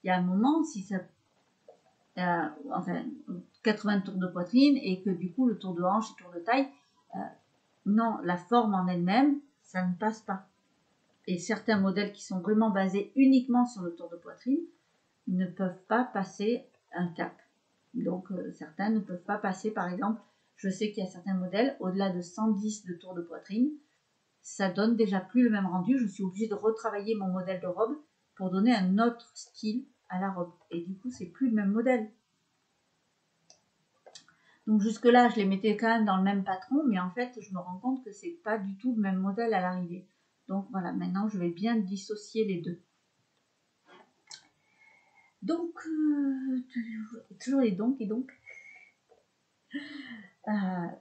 il y a un moment, si ça, 80 tours de poitrine et que du coup le tour de hanche et tour de taille, non, la forme en elle-même, ça ne passe pas. Et certains modèles qui sont vraiment basés uniquement sur le tour de poitrine ne peuvent pas passer un cap. Donc certains ne peuvent pas passer, par exemple, je sais qu'il y a certains modèles, au-delà de 110 de tour de poitrine, ça donne déjà plus le même rendu. Je suis obligée de retravailler mon modèle de robe pour donner un autre style à la robe. Et du coup, c'est plus le même modèle. Donc jusque-là, je les mettais quand même dans le même patron, mais en fait, je me rends compte que c'est pas du tout le même modèle à l'arrivée. Donc voilà, maintenant, je vais bien dissocier les deux. Donc, toujours les donc et donc.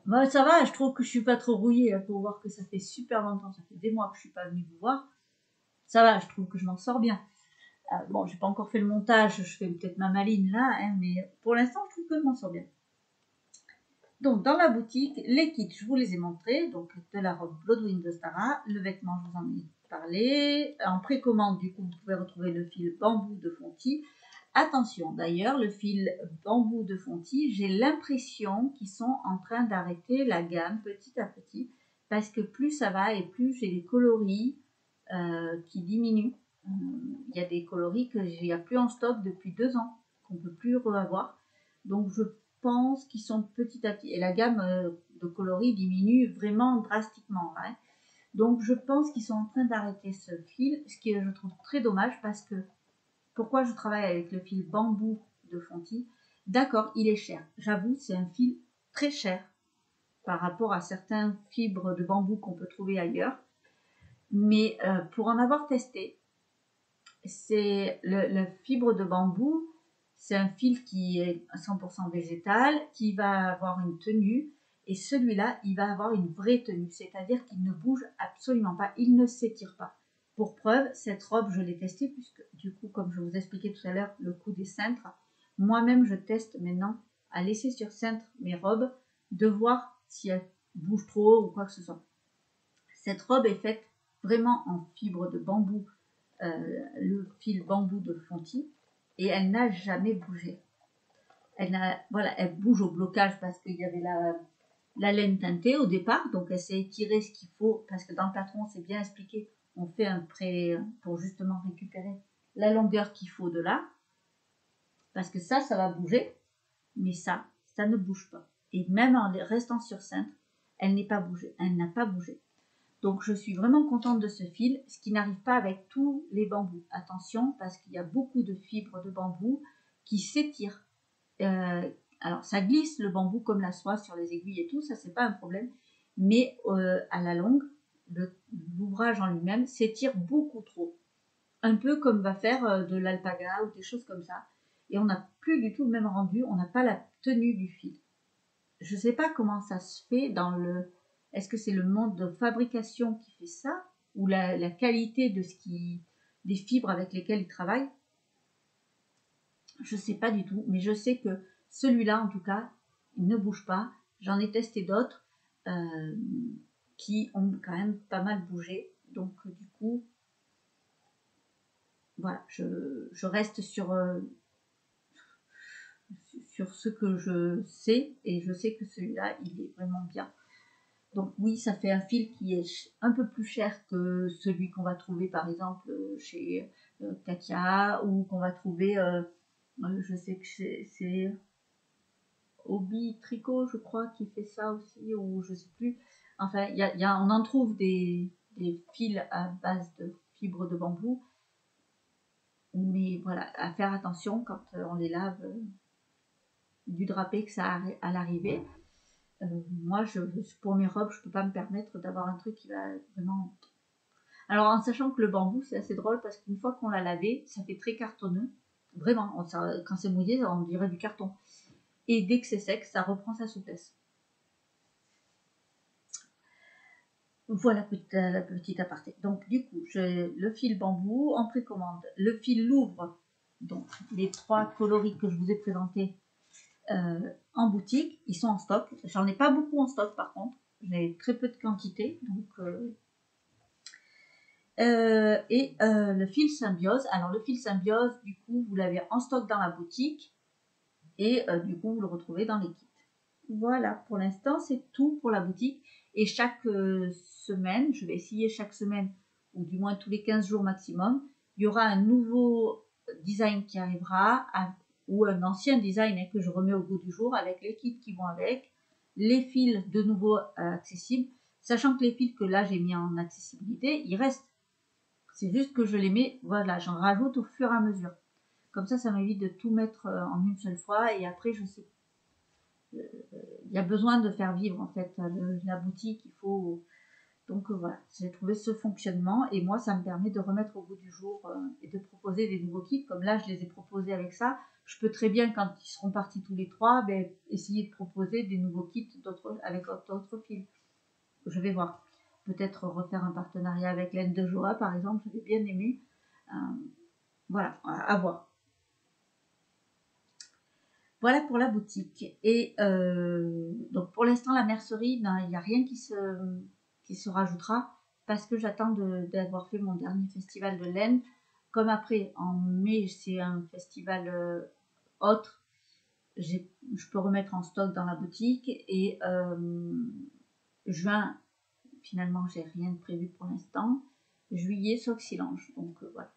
Moi, ça va, je trouve que je suis pas trop rouillée pour voir que ça fait super longtemps, ça fait des mois que je suis pas venue vous voir. Ça va, je trouve que je m'en sors bien. Bon, j'ai pas encore fait le montage, je fais peut-être ma maline là, hein, mais pour l'instant, je trouve que je m'en sors bien. Donc, dans la boutique, les kits, je vous les ai montrés. Donc, de la robe Bloodwind de Stara, le vêtement, je vous en ai parlé. En précommande, du coup, vous pouvez retrouver le fil bambou de Fonty, attention, d'ailleurs, le fil bambou de Fonty, j'ai l'impression qu'ils sont en train d'arrêter la gamme petit à petit, parce que plus ça va et plus j'ai les coloris qui diminuent. Il y a des coloris que il n'y a plus en stock depuis 2 ans, qu'on ne peut plus revoir. Donc je pense qu'ils sont petit à petit, et la gamme de coloris diminue vraiment drastiquement. Hein. Donc je pense qu'ils sont en train d'arrêter ce fil, ce qui je trouve très dommage, parce que pourquoi je travaille avec le fil bambou de Fonty? D'accord, il est cher. J'avoue, c'est un fil très cher par rapport à certains fibres de bambou qu'on peut trouver ailleurs. Mais pour en avoir testé, c'est le fibre de bambou, c'est un fil qui est à 100% végétal, qui va avoir une tenue, et celui-là, il va avoir une vraie tenue, c'est-à-dire qu'il ne bouge absolument pas, il ne s'étire pas. Pour preuve, cette robe, je l'ai testée, puisque du coup, comme je vous expliquais tout à l'heure, le coup des cintres, moi-même, je teste maintenant à laisser sur cintre mes robes, de voir si elles bougent trop ou quoi que ce soit. Cette robe est faite vraiment en fibre de bambou, le fil bambou de Fonty, et elle n'a jamais bougé. Elle bouge au blocage parce qu'il y avait la laine teintée au départ, donc elle s'est étirée ce qu'il faut, parce que dans le patron c'est bien expliqué, on fait un prêt pour justement récupérer la longueur qu'il faut de là, parce que ça va bouger, mais ça ne bouge pas. Et même en restant sur cintre, elle n'a pas bougé. Donc je suis vraiment contente de ce fil, ce qui n'arrive pas avec tous les bambous. Attention, parce qu'il y a beaucoup de fibres de bambou qui s'étirent. Alors ça glisse le bambou comme la soie sur les aiguilles et tout, ça c'est pas un problème. Mais à la longue, l'ouvrage en lui-même s'étire beaucoup trop. Un peu comme va faire de l'alpaga ou des choses comme ça. Et on n'a plus du tout le même rendu, on n'a pas la tenue du fil. Je ne sais pas comment ça se fait dans le... Est-ce que c'est le mode de fabrication qui fait ça, ou la qualité des fibres avec lesquelles il travaille? Je ne sais pas du tout, mais je sais que celui-là, en tout cas, il ne bouge pas. J'en ai testé d'autres qui ont quand même pas mal bougé. Donc, du coup, voilà, je reste sur ce que je sais, et je sais que celui-là, il est vraiment bien. Donc oui, ça fait un fil qui est un peu plus cher que celui qu'on va trouver par exemple chez Katia, ou qu'on va trouver, je sais que c'est Hobby Tricot, je crois, qui fait ça aussi, ou je sais plus. Enfin, on en trouve des fils à base de fibres de bambou, mais voilà, à faire attention quand on les lave du drapé que ça a à l'arrivée. Moi, pour mes robes, je peux pas me permettre d'avoir un truc qui va vraiment... Alors, en sachant que le bambou, c'est assez drôle, parce qu'une fois qu'on l'a lavé, ça fait très cartonneux. Vraiment, quand c'est mouillé, on dirait du carton. Et dès que c'est sec, ça reprend sa souplesse. Voilà la petite aparté. Donc, du coup, j'ai le fil bambou en précommande. Le fil Louvre, donc les 3 coloris que je vous ai présentés en boutique, ils sont en stock. J'en ai pas beaucoup en stock par contre. J'ai très peu de quantité. Donc, le fil Symbiose. Alors, le fil Symbiose, du coup, vous l'avez en stock dans la boutique. Et du coup, vous le retrouvez dans les kits. Voilà, pour l'instant, c'est tout pour la boutique. Et chaque semaine, je vais essayer chaque semaine, ou du moins tous les 15 jours maximum, il y aura un nouveau design qui arrivera, ou un ancien design que je remets au goût du jour, avec les kits qui vont avec, les fils de nouveau accessibles, sachant que les fils que là j'ai mis en accessibilité, ils restent. C'est juste que je les mets, voilà, j'en rajoute au fur et à mesure. Comme ça m'évite de tout mettre en une seule fois, et après je sais il y a besoin de faire vivre en fait la boutique, il faut... Donc voilà, j'ai trouvé ce fonctionnement, et moi ça me permet de remettre au goût du jour et de proposer des nouveaux kits. Comme là je les ai proposés avec ça, je peux très bien, quand ils seront partis tous les 3, essayer de proposer des nouveaux kits avec d'autres fils. Je vais voir, peut-être refaire un partenariat avec Laine de Joa par exemple, j'avais bien aimé. Voilà, à voir. Voilà pour la boutique. Et donc pour l'instant, la mercerie, il n'y a rien qui se rajoutera, parce que j'attends d'avoir fait mon dernier festival de laine comme après, en mai, c'est un festival autre, je peux remettre en stock dans la boutique. Et juin, finalement, j'ai rien de prévu pour l'instant. Juillet, Soxylange. Donc voilà.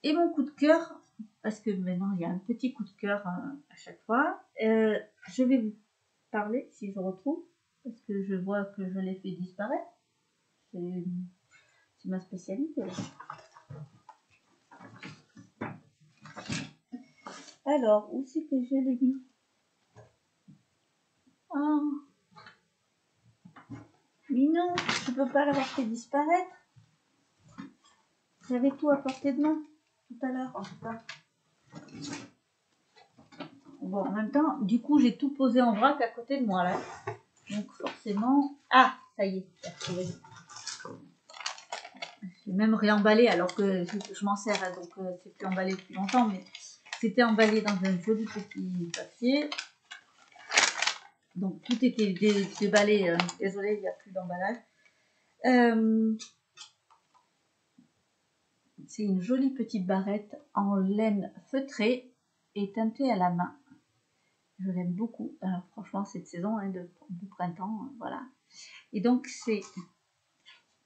Et mon coup de cœur, parce que maintenant il y a un petit coup de cœur à chaque fois, je vais vous parler, si je retrouve, parce que je vois que je l'ai fait disparaître. C'est ma spécialité. Alors, où c'est que je l'ai mis? Oh. Mais non, je peux pas l'avoir fait disparaître. J'avais tout à portée de main tout à l'heure, en tout cas. Bon, en même temps, du coup, j'ai tout posé en vrac à côté de moi, là. Donc, forcément... Ah, ça y est, j'ai retrouvé. J'ai même réemballé, alors que je m'en sers, hein, donc c'est plus emballé depuis longtemps, mais c'était emballé dans un joli petit papier. Donc, tout était déballé. Désolée, il n'y a plus d'emballage. C'est une jolie petite barrette en laine feutrée et teintée à la main. Je l'aime beaucoup. Alors, franchement, cette saison hein, de printemps, voilà. Et donc, c'est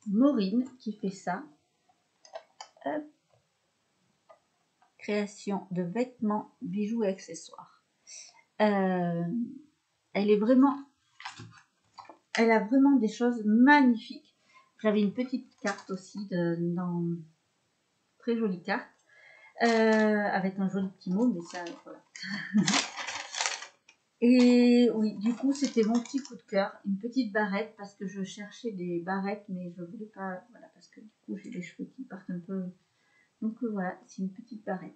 Maureen qui fait ça. Hop. Création de vêtements, bijoux et accessoires. Elle a vraiment des choses magnifiques. J'avais une petite carte aussi, très jolie carte, avec un joli petit mot, mais ça, voilà. Et oui, du coup, c'était mon petit coup de cœur, une petite barrette, parce que je cherchais des barrettes, mais je voulais pas, voilà, parce que du coup, j'ai les cheveux qui partent un peu. Donc voilà, c'est une petite barrette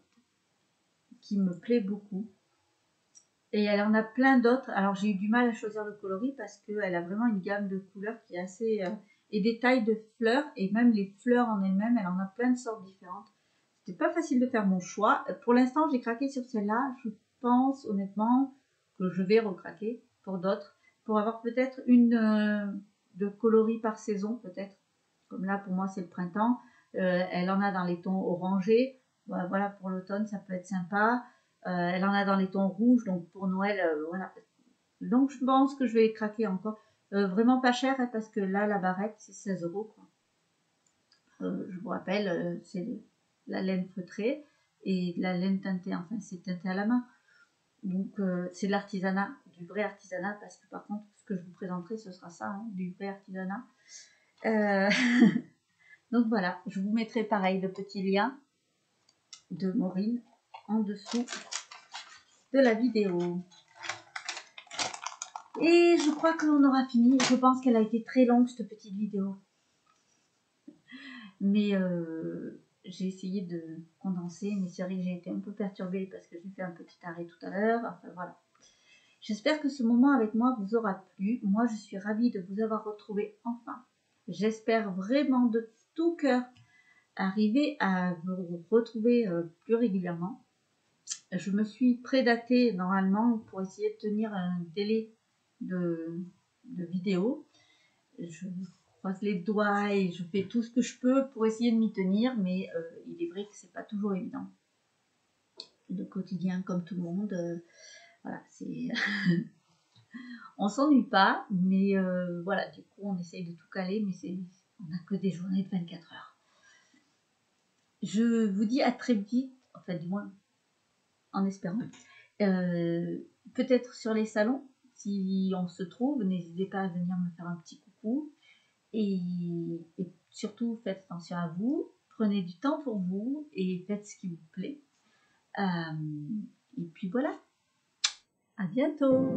qui me plaît beaucoup. Et elle en a plein d'autres. Alors j'ai eu du mal à choisir le coloris parce qu'elle a vraiment une gamme de couleurs qui est assez... et des tailles de fleurs, et même les fleurs en elles-mêmes, elle en a plein de sortes différentes. C'était pas facile de faire mon choix. Pour l'instant, j'ai craqué sur celle-là. Je pense honnêtement que je vais recraquer pour d'autres, pour avoir peut-être une de coloris par saison, peut-être. Comme là, pour moi, c'est le printemps. Elle en a dans les tons orangés. Voilà, pour l'automne, ça peut être sympa. Elle en a dans les tons rouges, donc pour Noël, voilà. Donc je pense que je vais craquer encore. Vraiment pas cher, hein, parce que là, la barrette, c'est 16 €. Je vous rappelle, c'est la laine feutrée et la laine teintée, enfin c'est teinté à la main. Donc c'est de l'artisanat, du vrai artisanat, parce que par contre, ce que je vous présenterai, ce sera ça, hein, du vrai artisanat. Donc voilà, je vous mettrai pareil le petit lien de Maureen en dessous de la vidéo. Et je crois que l'on aura fini. Je pense qu'elle a été très longue cette petite vidéo. Mais j'ai essayé de condenser. Mais c'est vrai que j'ai été un peu perturbée parce que j'ai fait un petit arrêt tout à l'heure. Enfin voilà. J'espère que ce moment avec moi vous aura plu. Moi je suis ravie de vous avoir retrouvé enfin. J'espère vraiment de tout cœur arriver à vous retrouver plus régulièrement. Je me suis prédatée normalement pour essayer de tenir un délai de vidéo. Je croise les doigts et je fais tout ce que je peux pour essayer de m'y tenir, mais il est vrai que c'est pas toujours évident. Le quotidien, comme tout le monde, voilà, c'est on s'ennuie pas, mais voilà, du coup on essaye de tout caler, mais on n'a que des journées de 24 heures. Je vous dis à très vite, enfin du moins en espérant, peut-être sur les salons. Si on se trouve, n'hésitez pas à venir me faire un petit coucou. Et surtout, faites attention à vous. Prenez du temps pour vous et faites ce qui vous plaît. Et puis voilà. À bientôt.